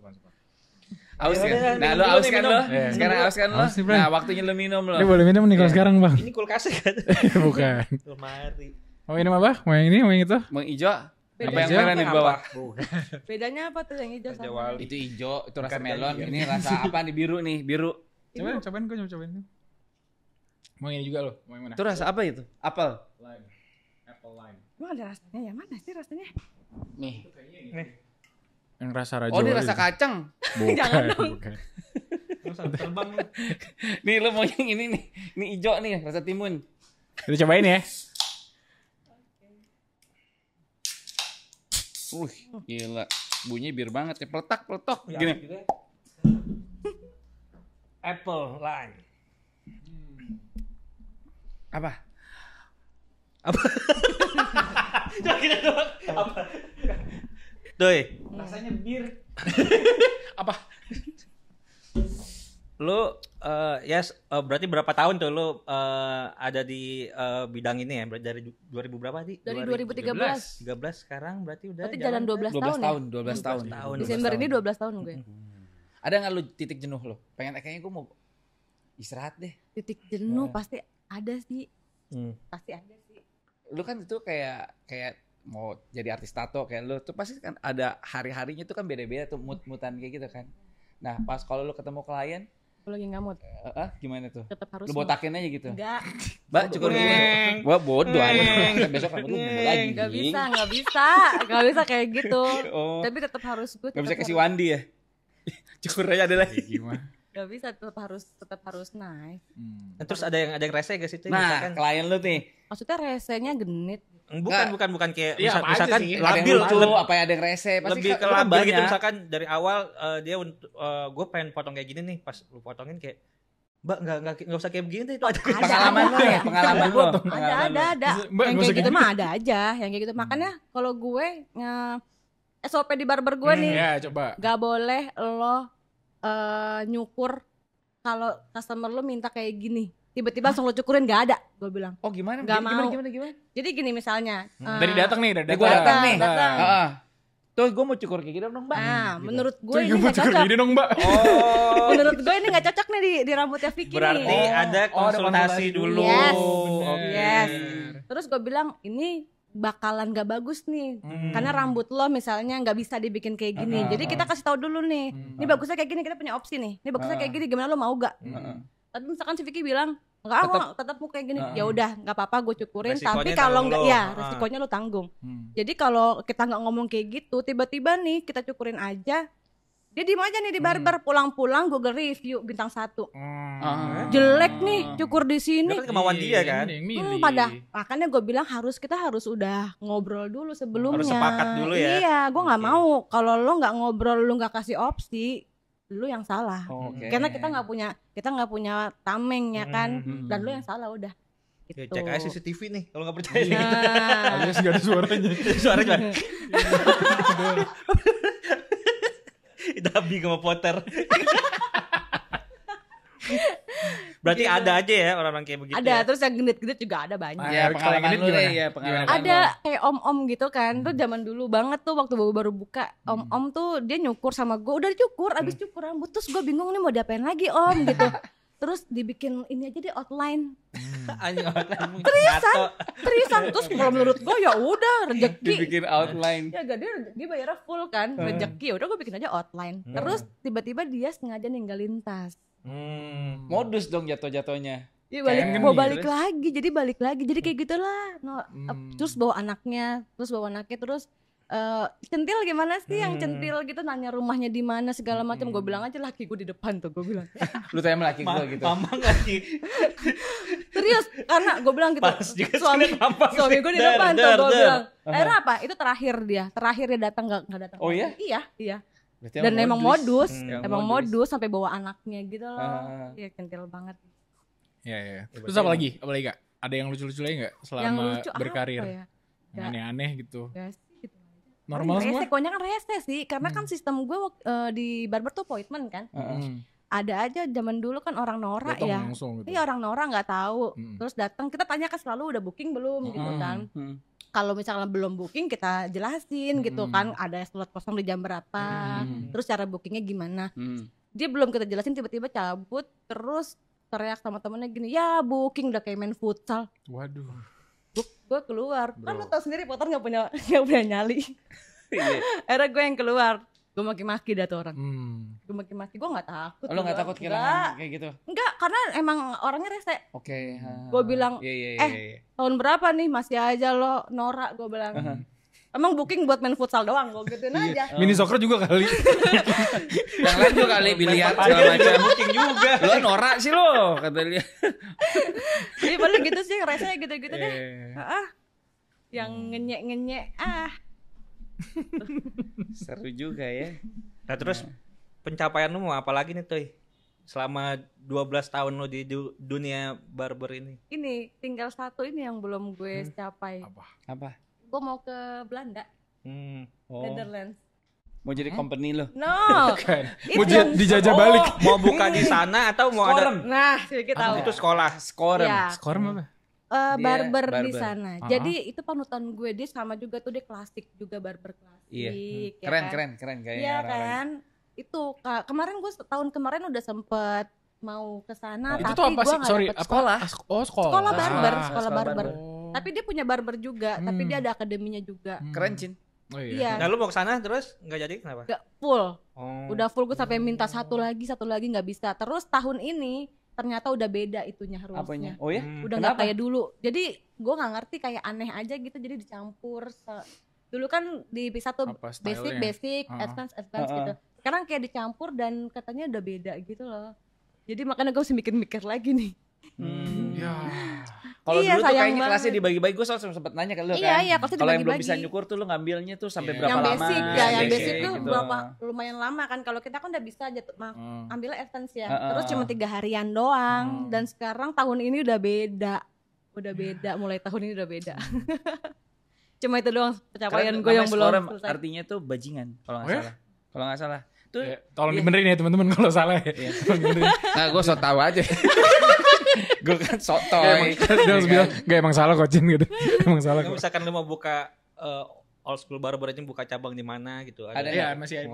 Aus Ya udah, kan? Nah minum lu dulu aus nih, kan minum. lo? Iya. Sekarang aus kan lo? Aus nih, Bray. Nah waktunya lu minum lo. Ini boleh minum nih kalau sekarang bang? Ini kulkasnya kan. Bukan. Lemari. Mau minum apa? Mau yang ini? Mau yang itu? Mau hijau? Beda Apa yang hijau? merah nih di bawah? Bedanya apa tuh yang hijau sama? Wali. Itu hijau, itu rasa Bukan melon. kan, Ini rasa apa nih biru nih? Biru. Cobain gue cobain. Mau yang ini juga lo? Mau yang mana? Itu rasa apa itu? Apel. Lime. Apple lime. Emang ada rasanya? Yang mana sih rasanya? Nih. Yang rasa raja. Oh ini rasa kacang. Bukan. Jangan dong. Bukan. Terus terbang lu. Nih lo mau yang ini nih. Ini hijau nih, rasa timun. Kita cobain ya. Gila. Bunyi bir banget ya. Peletok. Ya, Gini. gitu ya. Apple lime. Apa? Doi, Rasanya bir. Apa? lu berarti berapa tahun tuh lu ada di bidang ini ya? Berarti dari 2000 berapa sih? Dari 2013. 13 sekarang berarti udah Berarti jalan 12 tahun ya? 12 tahun. Desember ini 12 tahun gue. Ada nggak lu titik jenuh lo? Kayaknya gue mau istirahat deh. Titik jenuh pasti ada sih. Hmm. Pasti ada sih. Lu kan itu kayak mau jadi artis tato kayak lu tuh pasti kan ada hari-harinya tuh kan beda-beda tuh mood-moodan kayak gitu kan. Nah pas kalau lu ketemu klien, Kalau lagi ngamut gimana tuh? tetap harus Lu botakin aja gitu. enggak. Mbak cukur gini. Gua bodoh aja. Besok rambut lu nunggu lagi. Enggak bisa kayak gitu. Oh. Tapi tetap harus gue. Gak bisa kasih Wandi ya. Cukur aja ada lagi. Gimana? Gak bisa, tetap harus nice. Nah, terus ada yang rese gak sih tuh? Nah Misalkan, klien lu nih. Maksudnya resenya genit. bukan kayak Iya, apa aja misalkan sih? Ada yang labil lucu, lebih, apa ada yang rese. Pasti lebih ke lu kan labil gitu banyak. misalkan dari awal dia untuk gue pengen potong kayak gini nih pas lu potongin kayak Mbak nggak usah kayak begini deh itu ada Pengalaman lu ya, pengalaman lu. Ada. Mbak, Yang nggak kayak usah gitu mah ada aja. Yang kayak gitu. Makanya kalau gue SOP di barber gue nih, Ya coba. gak boleh lo nyukur kalau customer lo minta kayak gini. Tiba-tiba langsung lo cukurin, gak ada. Gue bilang. Oh gimana? Nggak mau. Gimana? Jadi gini misalnya. Dari datang nih, dari Gua datang nih. Datang. Heeh. Tuh gue mau cukur kayak gini dong mbak. Nah, Gitu. menurut gue Cuy, ini gue mau gak cukur cocok. gini dong mbak. oh Menurut gue ini gak cocok nih di rambutnya Vicky berarti nih. ada konsultasi dulu. Yes. Oke. Yes. Terus gue bilang ini bakalan gak bagus nih. Karena rambut lo misalnya gak bisa dibikin kayak gini. Jadi kita kasih tahu dulu nih. Ini bagusnya kayak gini, kita punya opsi nih. Ini bagusnya kayak gini, gimana lo mau gak? Tapi misalkan si Vicky bilang enggak, tetap mau kayak gini. Ya udah, nggak apa-apa, gue cukurin. Resikonya Tapi kalau tanggung nggak, lo. ya resikonya lo tanggung. Jadi kalau kita nggak ngomong kayak gitu, tiba-tiba nih kita cukurin aja, Dia diem aja nih di barber, pulang-pulang Google review bintang 1. Jelek nih, cukur di sini. Itu kan kemauan dia kan. Makanya gue bilang kita harus udah ngobrol dulu sebelumnya. Harus sepakat dulu ya. Iya, gue nggak mau kalau lo nggak ngobrol, lo nggak kasih opsi, lo yang salah. Karena kita nggak punya tameng ya kan, dan lo yang salah udah. Ya, Gitu. cek aja CCTV nih kalau nggak percaya. Alias nggak ada suaranya. Suaranya. Dabi sama Potter. Berarti gitu. ada aja ya orang-orang kayak begitu. Ada, ya? terus yang gendut-gendut juga ada banyak. Ya, pengalaman lu deh ya, pengalaman. Ada kayak om-om gitu kan, tuh zaman dulu banget tuh waktu baru buka, om-om tuh dia nyukur sama gue, udah cukur, abis cukur rambut, terus gue bingung nih mau diapain lagi om gitu. Terus dibikin ini aja deh outline. Seriusan terus kalau menurut gue ya udah rezeki. Dibikin outline. Ya gak dia bayarnya full kan, rezeki. Udah gue bikin aja outline. Terus tiba-tiba dia sengaja ninggalin tas. Modus dong jatuh-jatuhnya. Iya balik lagi, jadi kayak gitulah. Terus bawa anaknya, terus centil gimana sih yang centil gitu, nanya rumahnya di mana segala macam. Gue bilang aja laki gue di depan tuh, gue bilang. Lu tanya sama laki gue gitu. Mama laki. Serius, karena gue bilang gitu. Suami gue di depan tuh, gue bilang. Akhirnya apa? Itu terakhir dia datang nggak datang. Oh iya? Iya. Berarti Dan emang modus sampai bawa anaknya gitu loh. Iya centil banget. Iya. Terus apa lagi Kak? Ada yang lucu-lucu lagi nggak selama berkarir? Yang aneh-aneh gitu. Normal semua? Pokoknya kan rese sih, karena kan sistem gue di barber tuh appointment kan. Ada aja zaman dulu kan orang norak ya. Gitu. Iya orang norak nggak tahu. Terus datang kita tanyakan selalu udah booking belum gitu kan. Kalau misalnya belum booking kita jelasin gitu kan, ada slot kosong di jam berapa. Terus cara bookingnya gimana. Dia belum kita jelasin tiba-tiba cabut, terus teriak sama temennya gini, ya booking udah kayak main futsal. Waduh. Gue keluar, kan lo tau sendiri Potter gak punya nyali. Akhirnya gue yang keluar, gue maki-maki dah tuh orang. Gue maki-maki, gue gak takut. Lo gak takut kehilangan kayak gitu? Enggak, karena emang orangnya rese. Oke. Gue bilang, tahun berapa nih masih aja lo norak, gue bilang. Emang booking buat main futsal doang, gue gituin aja. Mini soccer juga kali. Yang lain juga kali, biliar segala macam. Booking juga. Lo norak sih lo, kata dia. Iya padahal gitu sih, rese gitu-gitu deh. Yang ngenyek-ngenyek, Seru juga ya. Nah terus pencapaian lu mau apa lagi nih Toy? Selama 12 tahun lu di dunia barber ini. Ini tinggal satu ini yang belum gue capai. Apa? Gue mau ke Belanda, Netherlands. Mau jadi company lo? No. Mau dijajah balik. Mau buka di sana atau mau ada? Nah, sedikit tahu. Itu sekolah. Skorem apa? Barber di sana. Jadi itu panutan gue, dia sama juga tuh, dia klasik juga, barber klasik. Iya. Ya Keren kayaknya. Iya kan. Itu kemarin gue tahun kemarin udah sempet mau ke sana, itu tapi tuh apa gue sih? Sorry, sekolah. Sekolah barber. Tapi dia punya barber juga, tapi dia ada akademinya juga. Keren, Cin. Oh iya. Nah lu mau ke sana terus nggak jadi kenapa? Gak full. Udah full, gue sampai minta satu lagi nggak bisa. Terus tahun ini ternyata udah beda itunya harusnya. Apanya? Oh ya? Udah nggak kayak dulu. Jadi gue nggak ngerti, kayak aneh aja gitu. Jadi dicampur. Dulu kan di satu basic, advance gitu. Sekarang kayak dicampur dan katanya udah beda gitu loh. Jadi makanya gue harus mikir-mikir lagi nih. Ya. Kalau dulu tuh kayaknya kelasnya dibagi-bagi, gue selalu sempet nanya ke lu kan. Iya, kelasnya kalau yang dibagi-bagi. belum bisa nyukur tuh lu ngambilnya tuh sampai berapa yang lama? Yang basic tuh gitu. berapa, lumayan lama kan. Kalau kita kan udah bisa ambilnya advance ya. Terus cuma 3 harian doang. Dan sekarang tahun ini udah beda. Mulai tahun ini udah beda. Cuma itu doang pencapaian gue yang belum selesai. Artinya tuh bajingan kalau nggak salah. Tuh tolong dibenerin ya teman-teman kalau salah ya. Nah, gue so tau aja. Gue kan sotoy. Dia harus bilang gak emang salah kocin gitu. Emang salah kok. Misalkan lu mau buka old school barber aja, buka cabang di mana gitu? Ada ya, masih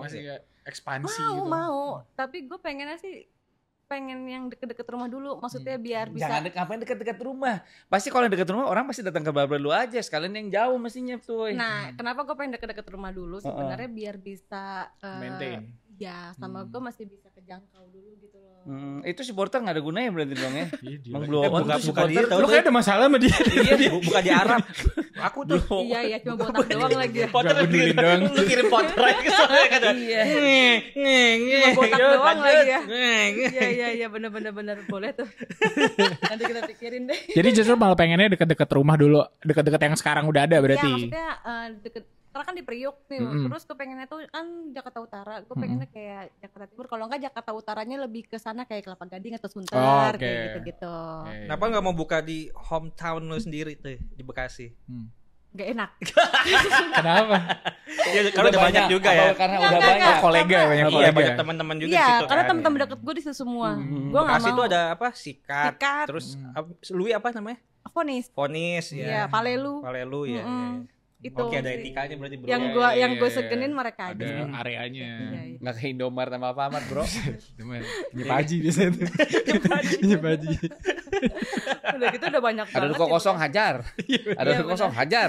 ekspansi gitu. Mau. Tapi gue pengennya sih yang deket-deket rumah dulu, maksudnya biar bisa. Jangan ngapain deket-deket rumah. Pasti kalau deket rumah orang pasti datang ke barber lu aja, sekalian yang jauh mestinya tuh. Nah, kenapa gue pengen deket-deket rumah dulu sebenarnya biar bisa maintain. Iya, sama gue masih bisa kejangkau dulu gitu loh. Itu supporter nggak ada gunanya berarti dong ya? Bang blow on tuh supporter. Lo kayak ada masalah sama dia. Iya, buka di Arab. Aku tuh. Iya, cuma botak doang lagi ya. Potter doang. Lu kirim Potter aja ke sana kan. Iya. Cuma botak doang lagi ya. Iya, bener boleh tuh. Nanti kita pikirin deh. Jadi justru malah pengennya deket-deket rumah dulu, deket-deket yang sekarang udah ada berarti. Iya, maksudnya deket. Karena kan di Priuk nih, terus gue pengennya tuh kan Jakarta Utara, gue pengennya kayak Jakarta Timur, kalau enggak Jakarta Utaranya lebih ke sana kayak Kelapa Gading atau Sunter, kayak gitu-gitu. Kenapa nggak mau buka di hometown lu sendiri tuh di Bekasi? Gak enak. Kenapa? Ya, karena udah banyak juga ya. Karena Nggak, udah nggak, banyak nggak. Kolega, banyak Iya, kolega. banyak teman-teman juga di Iya, situ karena kan. teman-teman deket gue di situ semua. Gue nggak Bekasi mau. tuh ada apa? Sikat. Terus Lui apa namanya? Fonis. ya. Iya, Palelu. Palelu ya. Itu Oke, ada sih. etikanya berarti bro. Yang gue segenin mereka aja. Ada areanya. Iya. nggak ke Indomaret sama apa amat bro. Nyepaji biasanya tuh. Nyepaji. Udah gitu udah banyak Ada banget. ruko kosong hajar. Ada Iya, ruko kosong hajar.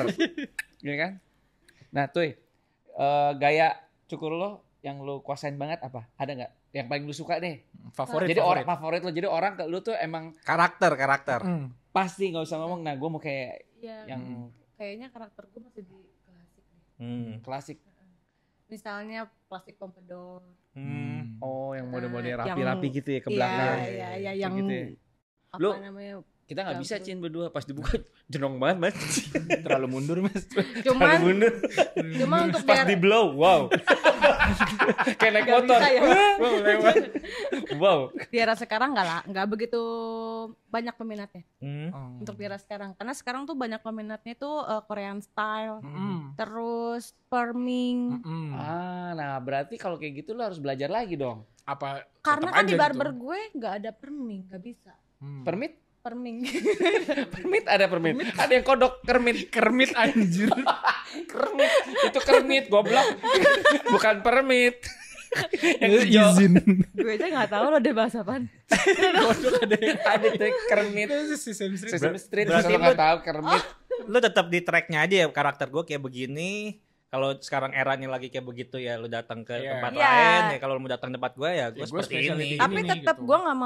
Iya kan? Nah tuh gaya cukur lo yang lo kuasain banget apa? Ada nggak? Yang paling lo suka deh. Jadi orang favorit lo. Jadi orang lo tuh emang Karakter. pasti nggak usah ngomong. Nah gue mau kayak yang kayaknya karakter gue masih di klasik deh. klasik. Misalnya plastik pompadour. Oh yang mode-mode Yang- rapi-rapi gitu ya ke belakang. Iya, yang Gitu ya. apa Lu- namanya? Kita nggak bisa Gabut. Cin berdua pas dibuka jenong banget mas. Terlalu mundur mas. Cuman mundur. untuk Pas biar di blow, wow. Kayak naik nggak motor. bisa ya. Wow, lewat. Wow. Biara sekarang nggak begitu banyak peminatnya Oh. untuk biara sekarang, karena sekarang tuh banyak peminatnya tuh Korean style, Hmm. terus perming. Nah berarti kalau kayak gitu lo harus belajar lagi dong. Apa? Karena tetep kan aja di barber gitu? gue nggak ada perming, nggak bisa Permit? perming. Permit ada permit. Ada yang kodok kermit anjir. kermit. Itu kermit goblok. Bukan permit. Yang hijau. Izin. Gue aja nggak tahu lo deh bahasa apaan. Kodok ada tuh kermit. Sesame Street. Sesame Street. Berarti Kalau lu- nggak tahu kermit. Lu tetap di tracknya aja ya, karakter gue kayak begini. Kalau sekarang eranya lagi kayak begitu ya lu datang ke Iya. tempat Iya. lain ya, kalau lu mau datang tempat gue ya gue Ya, gua seperti specialty ini. ini Tapi nih, tetap gitu. gue nggak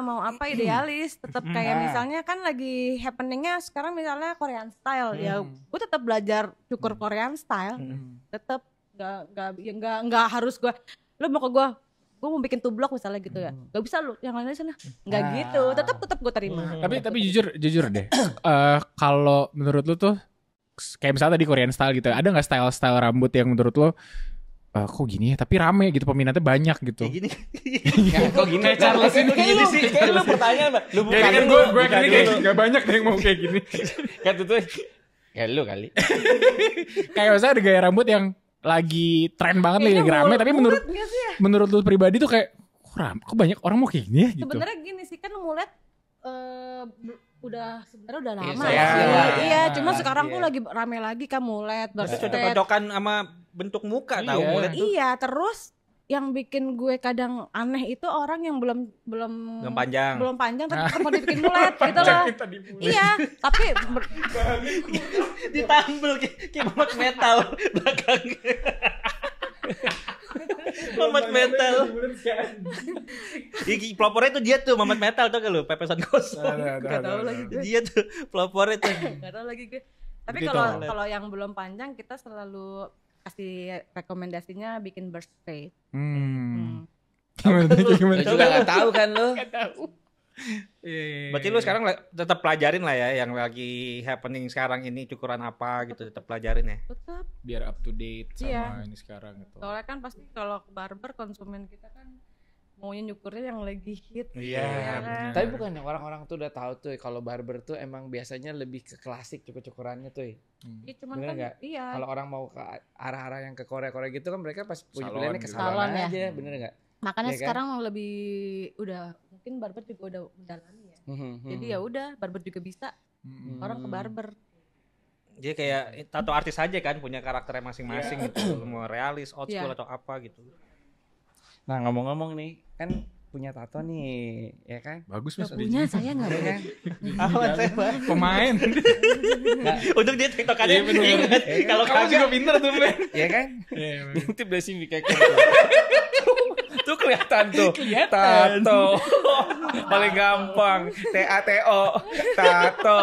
mau apa idealis, tetap kayak Nah. misalnya kan lagi happeningnya sekarang misalnya Korean style, ya gue tetap belajar cukur Korean style, tetap nggak harus gue, lo mau ke gue mau bikin tublok misalnya gitu ya, nggak bisa lu yang lainnya sana, nggak Nah. gitu, tetap gue terima. Tapi jujur deh. Kalau menurut lu tuh kayak misalnya tadi Korean style gitu, ada nggak style rambut yang menurut lu kok gini ya, tapi rame gitu, peminatnya banyak gitu. Kayak gini. Ya, kok gini Charles ini gini sih. Kayak lu pertanyaan, Mbak. Lu bukan Kayak lu. gue bukan gini lu. kayak gak banyak deh yang mau kayak gini. Kan tuh. Kayak lu kali. Kayak misalnya ada gaya rambut yang lagi tren banget nih, lagi rame, tapi menurut lu pribadi tuh kayak kok banyak orang mau kayak gini ya gitu. Sebenarnya gini sih kan mulet udah sebenarnya udah lama saya ya. sih, Iya, ya. cuma sekarang tuh Iya. lagi rame lagi kan mulet, Terus berset. cocok-cocokan sama bentuk muka tahu Iya. mulet tuh. Iya, terus yang bikin gue kadang aneh itu orang yang belum Belum panjang. tapi tetap mau dibikin mulet gitu loh. Iya, tapi Ditambel kayak Mamat metal belakangnya. Mamat metal. Iki pelopornya tuh dia tuh Mamat metal tuh lu pepesan kosong. Gak tahu lagi gue. Dia tuh pelopornya tuh. Gak tahu lagi gue. Tapi Gitu. kalau yang belum panjang kita selalu kasih rekomendasinya bikin burst fade. Gimana? Lu juga enggak tahu kan lu. Berarti lu sekarang tetap pelajarin lah ya yang lagi happening sekarang ini cukuran apa gitu tetap pelajarin ya. Tetap. Biar up to date sama Iya. ini sekarang gitu. Soalnya kan pasti kalau ke barber konsumen kita kan maunya nyukurnya yang lagi hit. Iya, ya kan? Tapi bukan orang-orang tuh udah tahu tuh kalau barber tuh emang biasanya lebih ke klasik cukur-cukurannya tuh. Iya, cuman Bener kan nggak? iya. Kalau orang mau ke arah-arah yang ke Korea-Korea gitu kan mereka pas punya Salon pilihannya ke gitu. salon Salon ya. aja, bener enggak? Makanya Iya kan? sekarang lebih udah mungkin barber juga udah mendalami ya. Jadi ya udah barber juga bisa. Orang ke barber. Dia kayak tato artis aja kan punya karakternya masing-masing gitu. Mau realis, old school Iya. atau apa gitu. Nah ngomong-ngomong nih kan punya tato nih, ya kan? Bagus Gak mas. punya, saya nggak Ya punya. kan? Awan saya Pemain. untuk dia tiktokannya ingat kalau Kamu juga pinter tuh men. Ya kan? Iya, Itu blessing di kayak gitu. Lu kelihatan tuh. Tato. Paling gampang. TATO. Tato.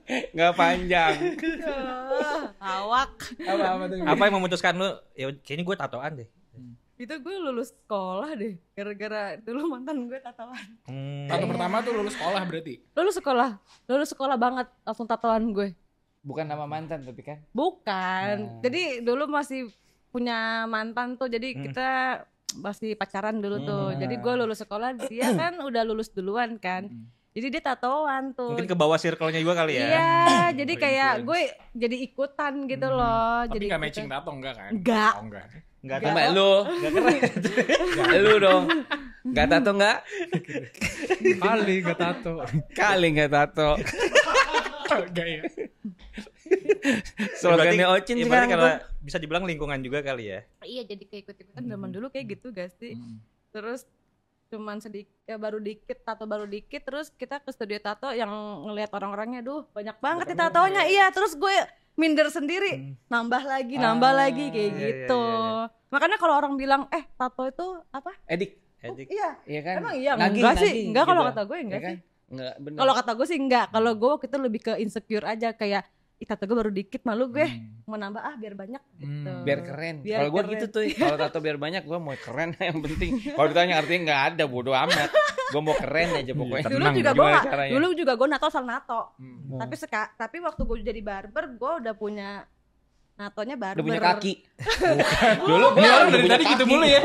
Nggak panjang. Awak. Apa yang memutuskan lu? Ya kayaknya gue tatoan deh. Itu gue lulus sekolah deh, gara-gara dulu mantan gue tatoan. Tato pertama tuh lulus sekolah berarti? Lulus sekolah banget, langsung tatoan gue. Bukan nama mantan tapi kan? Bukan, jadi dulu masih punya mantan tuh, jadi kita masih pacaran dulu tuh. Jadi gue lulus sekolah, dia kan udah lulus duluan kan. Jadi dia tatoan tuh. Mungkin ke bawah circle-nya juga kali ya. Iya, jadi kayak gue jadi ikutan gitu loh. Tapi jadi gak matching tato enggak kan? Enggak. Oh, enggak. Enggak sama lu. Enggak keren. Lu dong. Enggak tato enggak? Kali enggak tato. Kali enggak tato. Enggak ya. Slogannya Ocin sekarang karena tuh. bisa dibilang lingkungan juga kali ya. Iya, jadi kayak ikut-ikutan zaman dulu kayak gitu gak sih? Terus cuman sedikit ya, baru dikit terus kita ke studio tato yang ngelihat orang-orangnya, banyak banget nih tatonya. Iya, terus gue minder sendiri, nambah lagi kayak gitu. Makanya kalau orang bilang tato itu apa? Edik. Iya. Iya kan? Emang iya? Nagih, Enggak sih, nagih enggak gitu. kalau kata gue enggak Ya kan? sih. Enggak benar. Kalau kata gue sih enggak. Kalau gue waktu itu lebih ke insecure aja, kayak tato gue baru dikit, malu gue mau nambah biar banyak gitu. Biar keren. Biar Kalau gue keren. gitu tuh, kalau tato biar banyak gue mau keren yang penting. Kalau ditanya artinya nggak ada, bodo amat. Gue mau keren aja pokoknya. Dulu juga gue nato asal nato. Tapi waktu gue jadi barber, gue udah punya natonya barber. Udah punya kaki. Dulu gue dari tadi gitu mulu ya.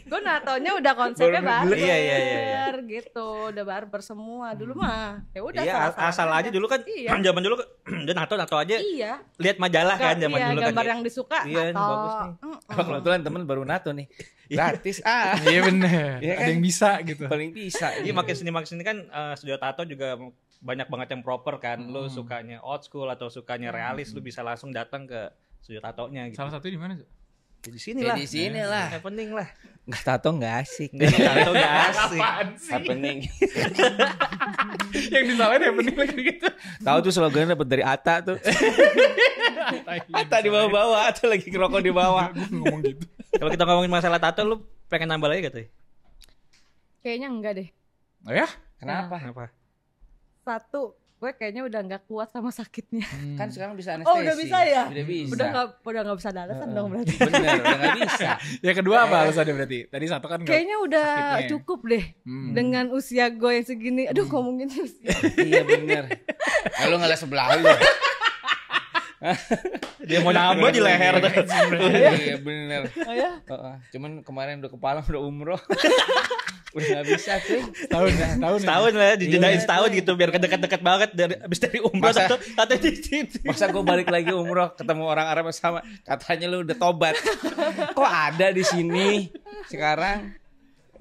Gue natonya udah konsepnya barber. Iya. Gitu, udah barber semua. Dulu mah ya udah Iya, asal aja dulu kan. Iya. Zaman dulu udah nato aja. Iya. Lihat majalah kan zaman dulu kan. Gambar yang disuka Iya, nato. bagus nih. Kebetulan temen baru nato nih. Gratis Iya bener. Iya kan? Ada yang bisa gitu. Paling bisa. Jadi makin sini kan studio tato juga banyak banget yang proper kan. Lu sukanya old school atau sukanya realis, lu bisa langsung datang ke studio tatonya gitu. Salah satu di mana? Di sini Ya lah. di sini lah. Happening lah. Nggak tato nggak asik. Tato gak asik. Apaan sih? Happening. Yang disalahin happening lagi gitu. Tahu tuh slogannya dapat dari Ata tuh. Ata di bawah-bawah, Ata lagi ngerokok di bawah. Gue ngomong gitu. Kalau kita ngomongin masalah tato, lu pengen nambah lagi gak tuh? Kayaknya enggak deh. Oh ya? Kenapa? Satu, gue kayaknya udah nggak kuat sama sakitnya. Kan sekarang bisa anestesi. Oh, udah bisa ya? Udah bisa. Udah nggak bisa ada alasan dong berarti. Bener, udah nggak bisa. Ya kedua apa alasannya berarti? Tadi satu kan nggak Kayaknya udah sakitnya. cukup deh dengan usia gue yang segini. Aduh, ngomongin usia. Iya bener. Kalau ngeliat sebelah lu. Dia mau nambah di leher tuh. Iya bener. Oh ya? Cuman kemarin udah kepala udah umroh. Udah gak bisa tuh. Setahun lah, dijedain setahun gitu biar kedekat-dekat banget abis dari umroh tato di sini. Masa gue balik lagi umroh ketemu orang Arab sama katanya lu udah tobat. Kok ada di sini sekarang?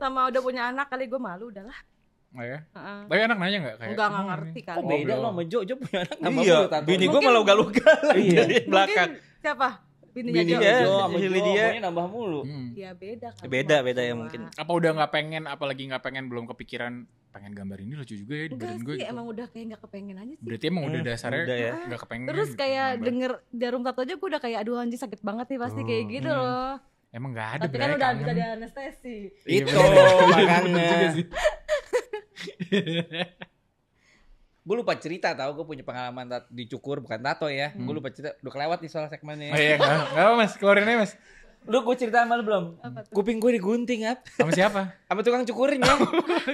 Sama udah punya anak kali, gue malu udahlah. Oh ya? Tapi anak nanya gak? Kayak, Enggak ngerti kali. Kok beda lo sama Jo punya anak nama Iya, baru tato. bini gue malah ugal-ugal di belakang. Mungkin siapa? Bininya Bini Jo. Jo sama Jo Lydia. pokoknya nambah mulu. Ya beda kan. Beda ya mungkin. Apa udah nggak pengen, apalagi nggak pengen, belum kepikiran pengen gambar ini lucu juga ya di Enggak badan sih, gue gitu. emang udah kayak gak kepengen aja sih. Berarti emang udah dasarnya udah ya. nggak kepengen. Terus gitu, kayak gambar. denger jarum tato aja gue udah kayak aduh anjir sakit banget nih pasti kayak gitu loh. Emang nggak ada. Tapi kan udah bisa di anestesi. Itu Juga makanya. sih. Gue lupa cerita tau, gue punya pengalaman dicukur bukan tato ya. Gue lupa cerita, udah kelewat nih soal segmennya. Oh iya, nggak apa mas, keluarin aja mas. Lu gue cerita sama lu belum? Kuping gue digunting ap. Sama siapa? Sama tukang cukurnya.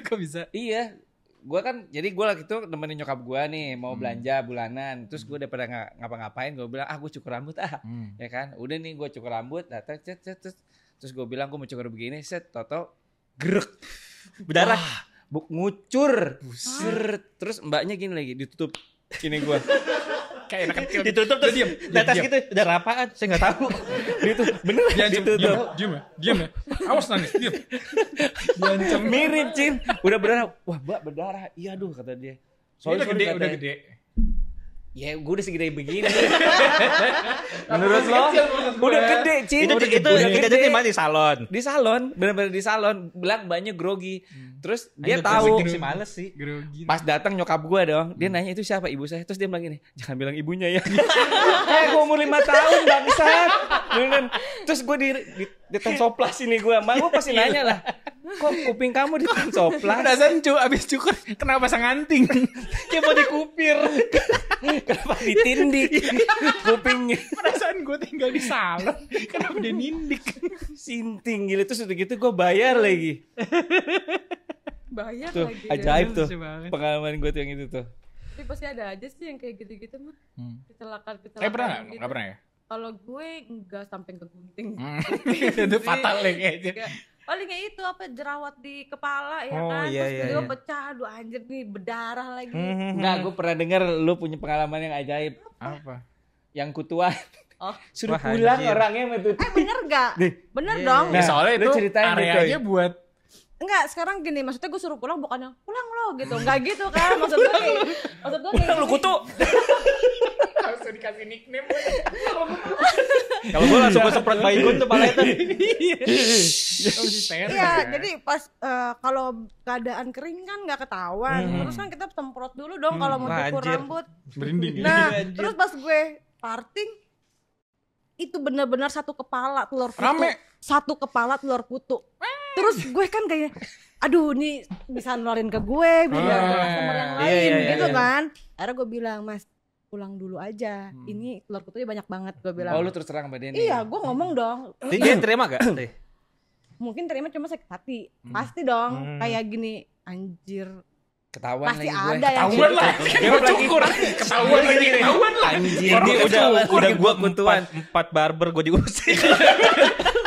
Kok bisa? Iya. Gue kan, jadi gue lagi itu nemenin nyokap gue nih, mau belanja bulanan. Terus gue daripada ngapa-ngapain, gue bilang, gue cukur rambut ya kan. Udah nih gue cukur rambut, datang terus gue bilang gue mau cukur begini, set, toto, grek. Berdarah. Ngucur. Terus mbaknya gini lagi, ditutup. Gini gue. Kayak anak kecil. Ditutup terus Diam. di atas gitu, udah rapaan, saya nggak tahu. Bener ditutup. Diam ya. Awas nangis, diam. Diancam. Mirip Cin. Udah berdarah. Wah mbak berdarah. Iya aduh kata dia. Udah gede, katanya. udah gede. Ya gue udah segede begini. Menurut lo? Udah gede, Cin. Itu kejadiannya mana di salon? Di salon, benar-benar di salon. Bilang banyak grogi. Terus dia tahu. Si males sih. Grogi. Pas datang nyokap gue dong, dia nanya itu siapa ibu saya. Terus dia bilang gini, jangan bilang ibunya ya. Gue umur 5 tahun bangsat. Terus gue di tensoplas ini gue. Mak gue pasti nanya lah, kok kuping kamu di tensoplas? Perasaan abis cukur kenapa sanganting? Kayak mau dikupir. Kenapa ditindik kupingnya? Perasaan gue tinggal di salon, kenapa dia nindik? Sinting gila. Terus udah gitu gue bayar lagi. Bayar Tuh, lagi. ajaib tuh pengalaman gue tuh yang itu tuh. Tapi pasti ada aja sih yang kayak gitu-gitu mah. Kecelakaan Pernah gitu. nggak pernah ya? Kalau gue enggak sampai ke gunting. Itu fatal ya kayaknya. Paling kayak itu apa jerawat di kepala ya Oh, kan. iya, Terus iya, tiba-tiba iya. pecah, aduh anjir nih berdarah lagi. Enggak, gue pernah dengar lu punya pengalaman yang ajaib. Apa? Yang kutuan. Oh. Suruh Wah, pulang anjir. orangnya sama tuh. Bener gak? Bener Iya, dong. iya. Ya soalnya lu itu ceritain deh, areanya Coy. buat Enggak, sekarang gini, maksudnya gue suruh pulang bukannya pulang lo gitu. Enggak gitu kan. Maksud gue kayak Lu kutu. harus dikasih nickname. Kalau gue langsung gue semprot baygon tuh pala itu. Iya, jadi pas kalau keadaan kering kan nggak ketahuan. Terus kan kita semprot dulu dong kalau mau Wah, cukur anjir. rambut. Berinding. Nah, terus pas gue parting itu benar-benar satu kepala telur kutu. Rame. Satu kepala telur kutu. Terus gue kan kayak aduh nih bisa nularin ke gue, bisa ke customer yang lain Iya, gitu iya. kan. Akhirnya gue bilang, "Mas, pulang dulu aja. Ini telur kutunya banyak banget," gue bilang. Oh, lu terus terang sama dia nih. Iya, gue ngomong dong. Dia terima gak? Mungkin terima cuma sakit hati. Pasti dong. Kayak gini, anjir. Ketahuan Pasti lagi gue. ada yang Ketahuan gitu. lah. Gue cukur. Ketahuan lagi. Ketahuan lah. Anjir, Ini dia udah gue kutuan. empat barber gue diurusin.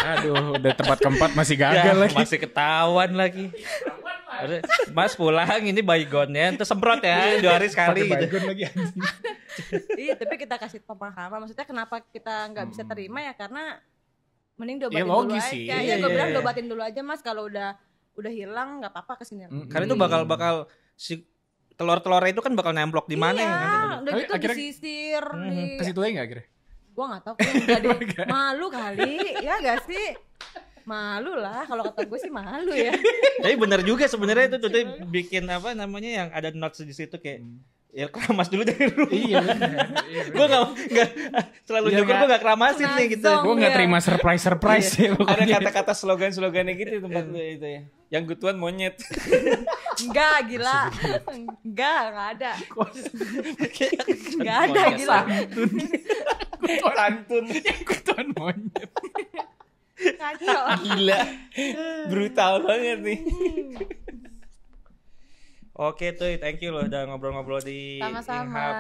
Aduh, udah tempat keempat masih gagal lagi. Masih ketahuan lagi. Mas pulang ini baygonnya, terus semprot ya 2 hari sekali Pakai gitu. baygon lagi anjing. Iya, tapi kita kasih pemahaman. Maksudnya kenapa kita nggak bisa terima ya karena mending diobatin Ya, dulu logis aja. sih. Iya, Iya, gue bilang iya. diobatin dulu aja Mas. Kalau udah hilang nggak apa-apa kesini. Karena itu bakal si telur-telurnya itu kan bakal nemplok di mana Iya, ya nanti. udah Tapi gitu akhirnya- disisir di. Kasih tuai nggak akhirnya? Gua nggak tahu enggak deh. Malu kali, ya gak sih? Malu lah, kalau kata gue sih malu ya. Tapi bener juga sebenarnya itu tuh bikin apa namanya yang ada notes di situ kayak ya keramas dulu dari rumah. Iya. Gue nggak selalu Iya, cukur nggak. gue nggak keramasin nih gitu. Nazong. Gue nggak Iya. terima surprise ya Ada pokoknya. kata-kata slogan-slogannya gitu di tempat lu itu ya. Yang gutuan monyet. Enggak, gila. Enggak ada. Enggak ada, gila. Santun. Kutuan monyet. Kacau. Gila. Brutal banget nih. Oke tuh, thank you loh udah ngobrol-ngobrol di Sama-sama. Inhab.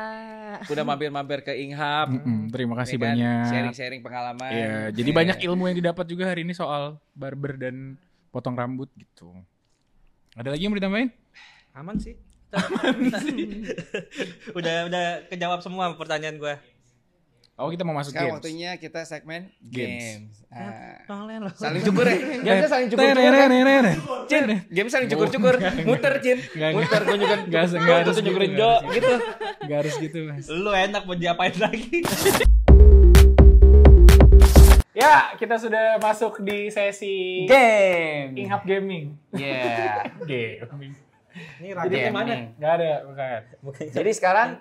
Udah mampir-mampir ke Inhab. Terima kasih Ya kan? banyak. Sharing-sharing pengalaman. Iya, jadi banyak ilmu yang didapat juga hari ini soal barber dan potong rambut gitu. Ada lagi yang mau ditambahin? Aman sih. udah kejawab semua pertanyaan gue. Oh, kita mau masuk Sekarang games. waktunya kita segmen Games. games. Saling cukur ya. Gamesnya saling cukur-cukur kan? Cin, game saling cukur-cukur. Muter, Cin. Muter, gue juga. Nggak Gue harus tuh gitu, nyukurin nggak Jo, harus gitu. Gak harus gitu, Mas. Lu enak mau diapain lagi? Ya, kita sudah masuk di sesi Game. Inhab Gaming. Yeah. Gaming. Ini Jadi radio mana? Gak ada, bukan. Jadi sekarang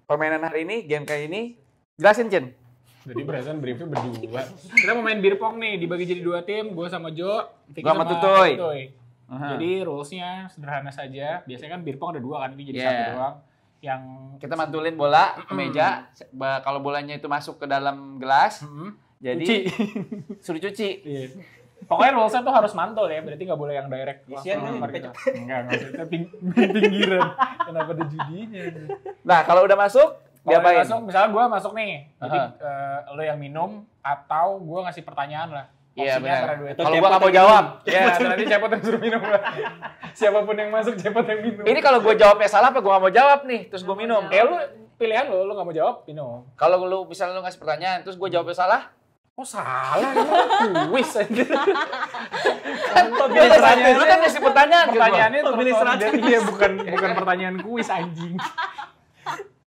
permainan hari ini, game kali ini, jelasin Cin. Jadi perasaan briefnya berdua. Kita mau main beer pong nih, dibagi jadi 2 tim, gue sama Jo, Vicky Gua sama Tutoy. Jadi rulesnya sederhana saja. Biasanya kan beer pong ada 2 kan, ini jadi Yeah. 1 doang. Yang Kita mantulin bola ke meja. Kalau bolanya itu masuk ke dalam gelas, jadi suruh cuci. Iya. Pokoknya rulesnya tuh harus mantul ya, berarti nggak boleh yang direct. Isian langsung kan lempar gitu. Enggak usah. Pinggiran. Kenapa ada judinya? Nah, kalau udah masuk, Kalau diapain? masuk, misalnya gue masuk nih, jadi Aha. lo yang minum atau gue ngasih pertanyaan lah. Iya, Opsinya benar. antara dua itu. Kalau gua nggak mau jawab. Ya, nanti cepot yang suruh minum lah. Siapapun yang masuk cepot yang minum. Ini kalau gue jawabnya salah apa gue nggak mau jawab nih, terus gue minum. lu pilihan lo nggak mau jawab, minum. Kalau lu misalnya lu ngasih pertanyaan, terus gue jawabnya salah, Oh salah, ini kuis aja. lu kan ngasih pertanyaan ke gua. Pertanyaannya Pemilih terkoordinat. strategis. Iya, bukan pertanyaan kuis anjing.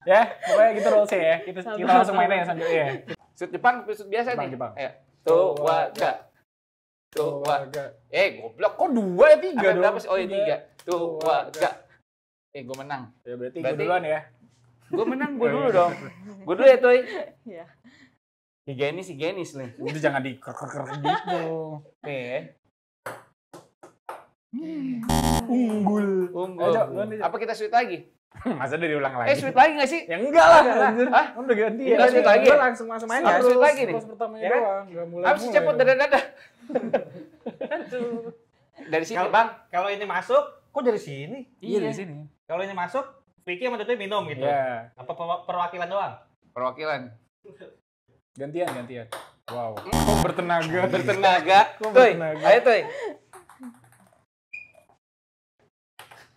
Ya, pokoknya gitu rulesnya ya. Kita langsung mainnya ya sambil ya. Shoot Jepang, shoot biasa nih. Jepang. Ayo. Towaga. Towaga. Goblok. Kok 2 ya 3 dong? Berapa sih? Oh, 3. Towaga. Gue menang. Ya berarti gue duluan ya. Gue menang, gue dulu dong. Gue dulu ya, Toy. Iya. Higienis nih. Udah jangan diker-ker gitu. Nih. Unggul. Apa kita shoot lagi? Masa udah diulang lagi? Shoot lagi nggak sih? Ya enggak lah. Hah? Udah ganti. Iya, shoot lagi. Gue langsung main ya. Shoot lagi nih. Terus pertamanya Ya kan? doang. Enggak mulai. Harus cepet dadah. Dari sini, Bang. Kalau ini masuk, kok dari sini? Iya dari sini. Kalau ini masuk, Vicky sama Tutu minum gitu. Iya. Apa perwakilan doang? Perwakilan. Gantian. Wow. Kok bertenaga. Toy. bertenaga. Ayo, Toy.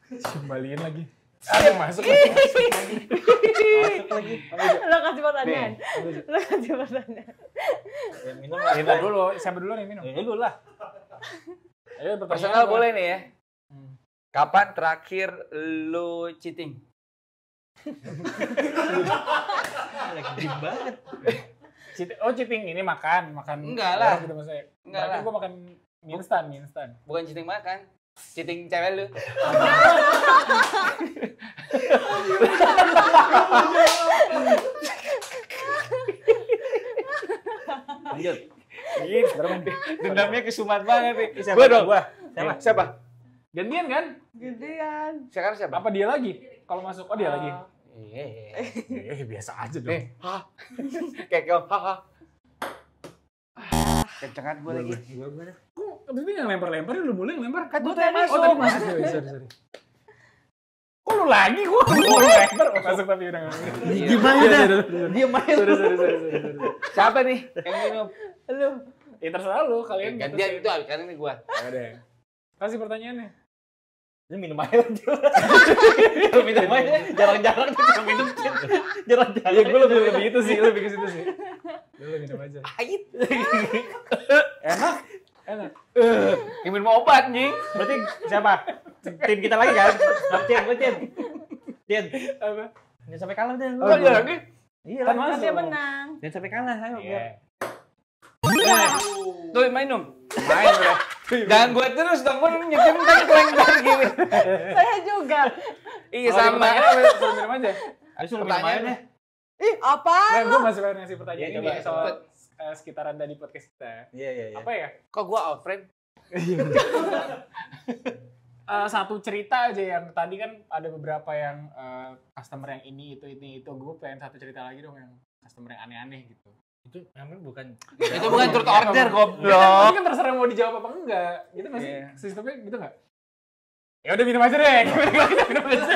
Kembaliin lagi. Ada masuk lagi. Lo kasih pertanyaan. Ya, minum Minta dulu. Siapa dulu nih minum? dulu lah. Ayo pertanyaan. Personal apa? boleh nih ya. Kapan terakhir lu cheating? Lagi diem banget. Cheating ini makan. Enggak lah. Gitu maksudnya. Enggak lah. Gue makan mie instan. Bukan cheating makan. Cheating cewek lu. Lanjut. Dendamnya kesumat banget nih. Siapa dong? Siapa? Gantian kan? Gedean. Sekarang siapa? Apa dia lagi? Kalau masuk, dia lagi. Iya. Biasa aja dong. Kayak kau. Kencengan gue lagi. Tapi yang lempar-lempar lu mulai yang lempar. Kan Tutu yang masuk. Oh tadi masuk. Sorry. Kok lu lagi? Gua lempar. Masuk tapi udah nggak. Gimana? Diam aja. Sorry. Siapa nih yang minum? Lu. Ya terserah lu kalian. Gantian itu karena ini gua. Ada. Kasih pertanyaannya. Ini minum air aja. Minum air. Jarang-jarang tuh minum. Jarang-jarang. Iya, gue lebih itu sih, lebih ke situ sih. Lu minum aja. Ait. Enak. Yang minum obat nih. Berarti siapa? Tim kita lagi kan? Cien. Apa? Jangan sampai kalah deh. Oh, iya lagi. Iya Kan lah. masuk. Dia menang. Jangan sampai kalah. Ayo. Iya. Tuh minum. Main udah. Jangan gue terus dong, gue nyetim kan kelengkar gini. Saya juga. Iya sama. Suruh minum aja. Ayo suruh minum air deh. Ih, apa? Nah, gue masih pengen ngasih pertanyaan Iya, ini coba. soal sekitaran tadi podcast kita. Iya. Apa ya? Kok gue out frame? Satu cerita aja yang tadi kan ada beberapa yang customer yang ini itu gue pengen satu cerita lagi dong yang customer yang aneh-aneh gitu. Itu namanya bukan. Itu bukan turut order, Ini goblok. kan terserah mau dijawab apa enggak, gitu nggak sih? Iya. Sistemnya gitu nggak? Ya udah minum aja deh. Minum aja.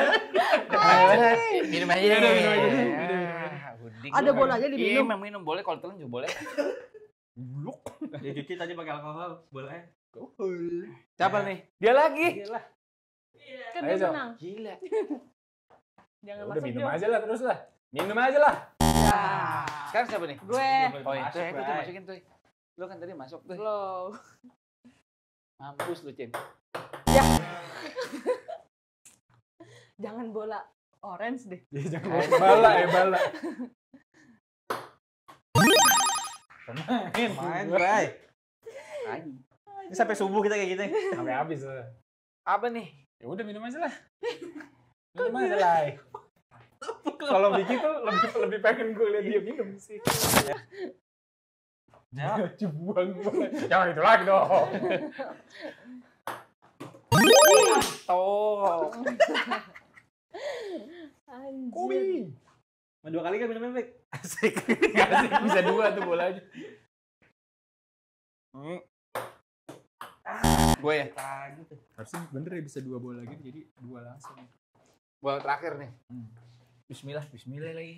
Minum aja Minum deh. aja. Ada bolanya Iya, diminum. emang minum boleh, kalau telan juga boleh. Buluk. Dia cuci tadi pakai alkohol. Boleh. Siapa nih? Dia lagi. Iyalah. Kan Ayo, dia Cok. menang. Gila. Jangan Udah masuk minum Jok. aja lah terus lah. Minum aja lah. Sekarang siapa nih? Gue. Oh, itu Masuk, tuh Bray. masukin tuh. Lu kan tadi masuk tuh. Lo. Mampus lu, Cin. Jangan bola orange deh. Jangan bala. Main, Bray. Ini sampai subuh kita kayak gitu. Sampai habis lah. Apa nih? Ya udah minum aja lah. Minum aja lah. Kalau Vicky tuh lebih pengen gue lihat dia minum sih. Ya. Dibuang. Jangan itu lagi dong. Toh. Anjir. Dua kali kan minumnya, Bek? Asik. Bisa dua tuh bola aja. Gue ya. Harusnya bener ya bisa dua bola gitu, jadi dua langsung. Bola terakhir nih. Bismillah lagi.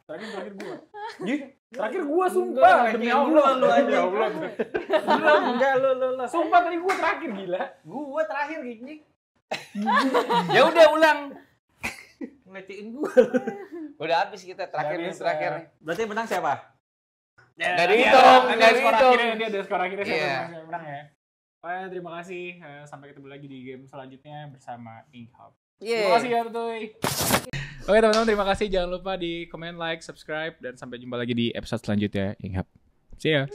Terakhir gua. Terakhir gua sumpah demi Allah lu aja. Ya Allah. Enggak, lu. Sumpah tadi gua terakhir gila. Gua terakhir gini. Ya udah ulang. Ngeliatin gua. Udah habis kita terakhir Udah nih habis, terakhir. Berarti menang siapa? Dari hitung, dari hitung. Dia ada skor akhirnya Iya. siapa yang menang ya. Terima kasih. Sampai ketemu lagi di game selanjutnya bersama Inkhab. Yeah. Terima kasih ya Tutuy. Oke teman-teman, terima kasih. Jangan lupa di komen, like, subscribe, dan sampai jumpa lagi di episode selanjutnya Inkhab. See ya.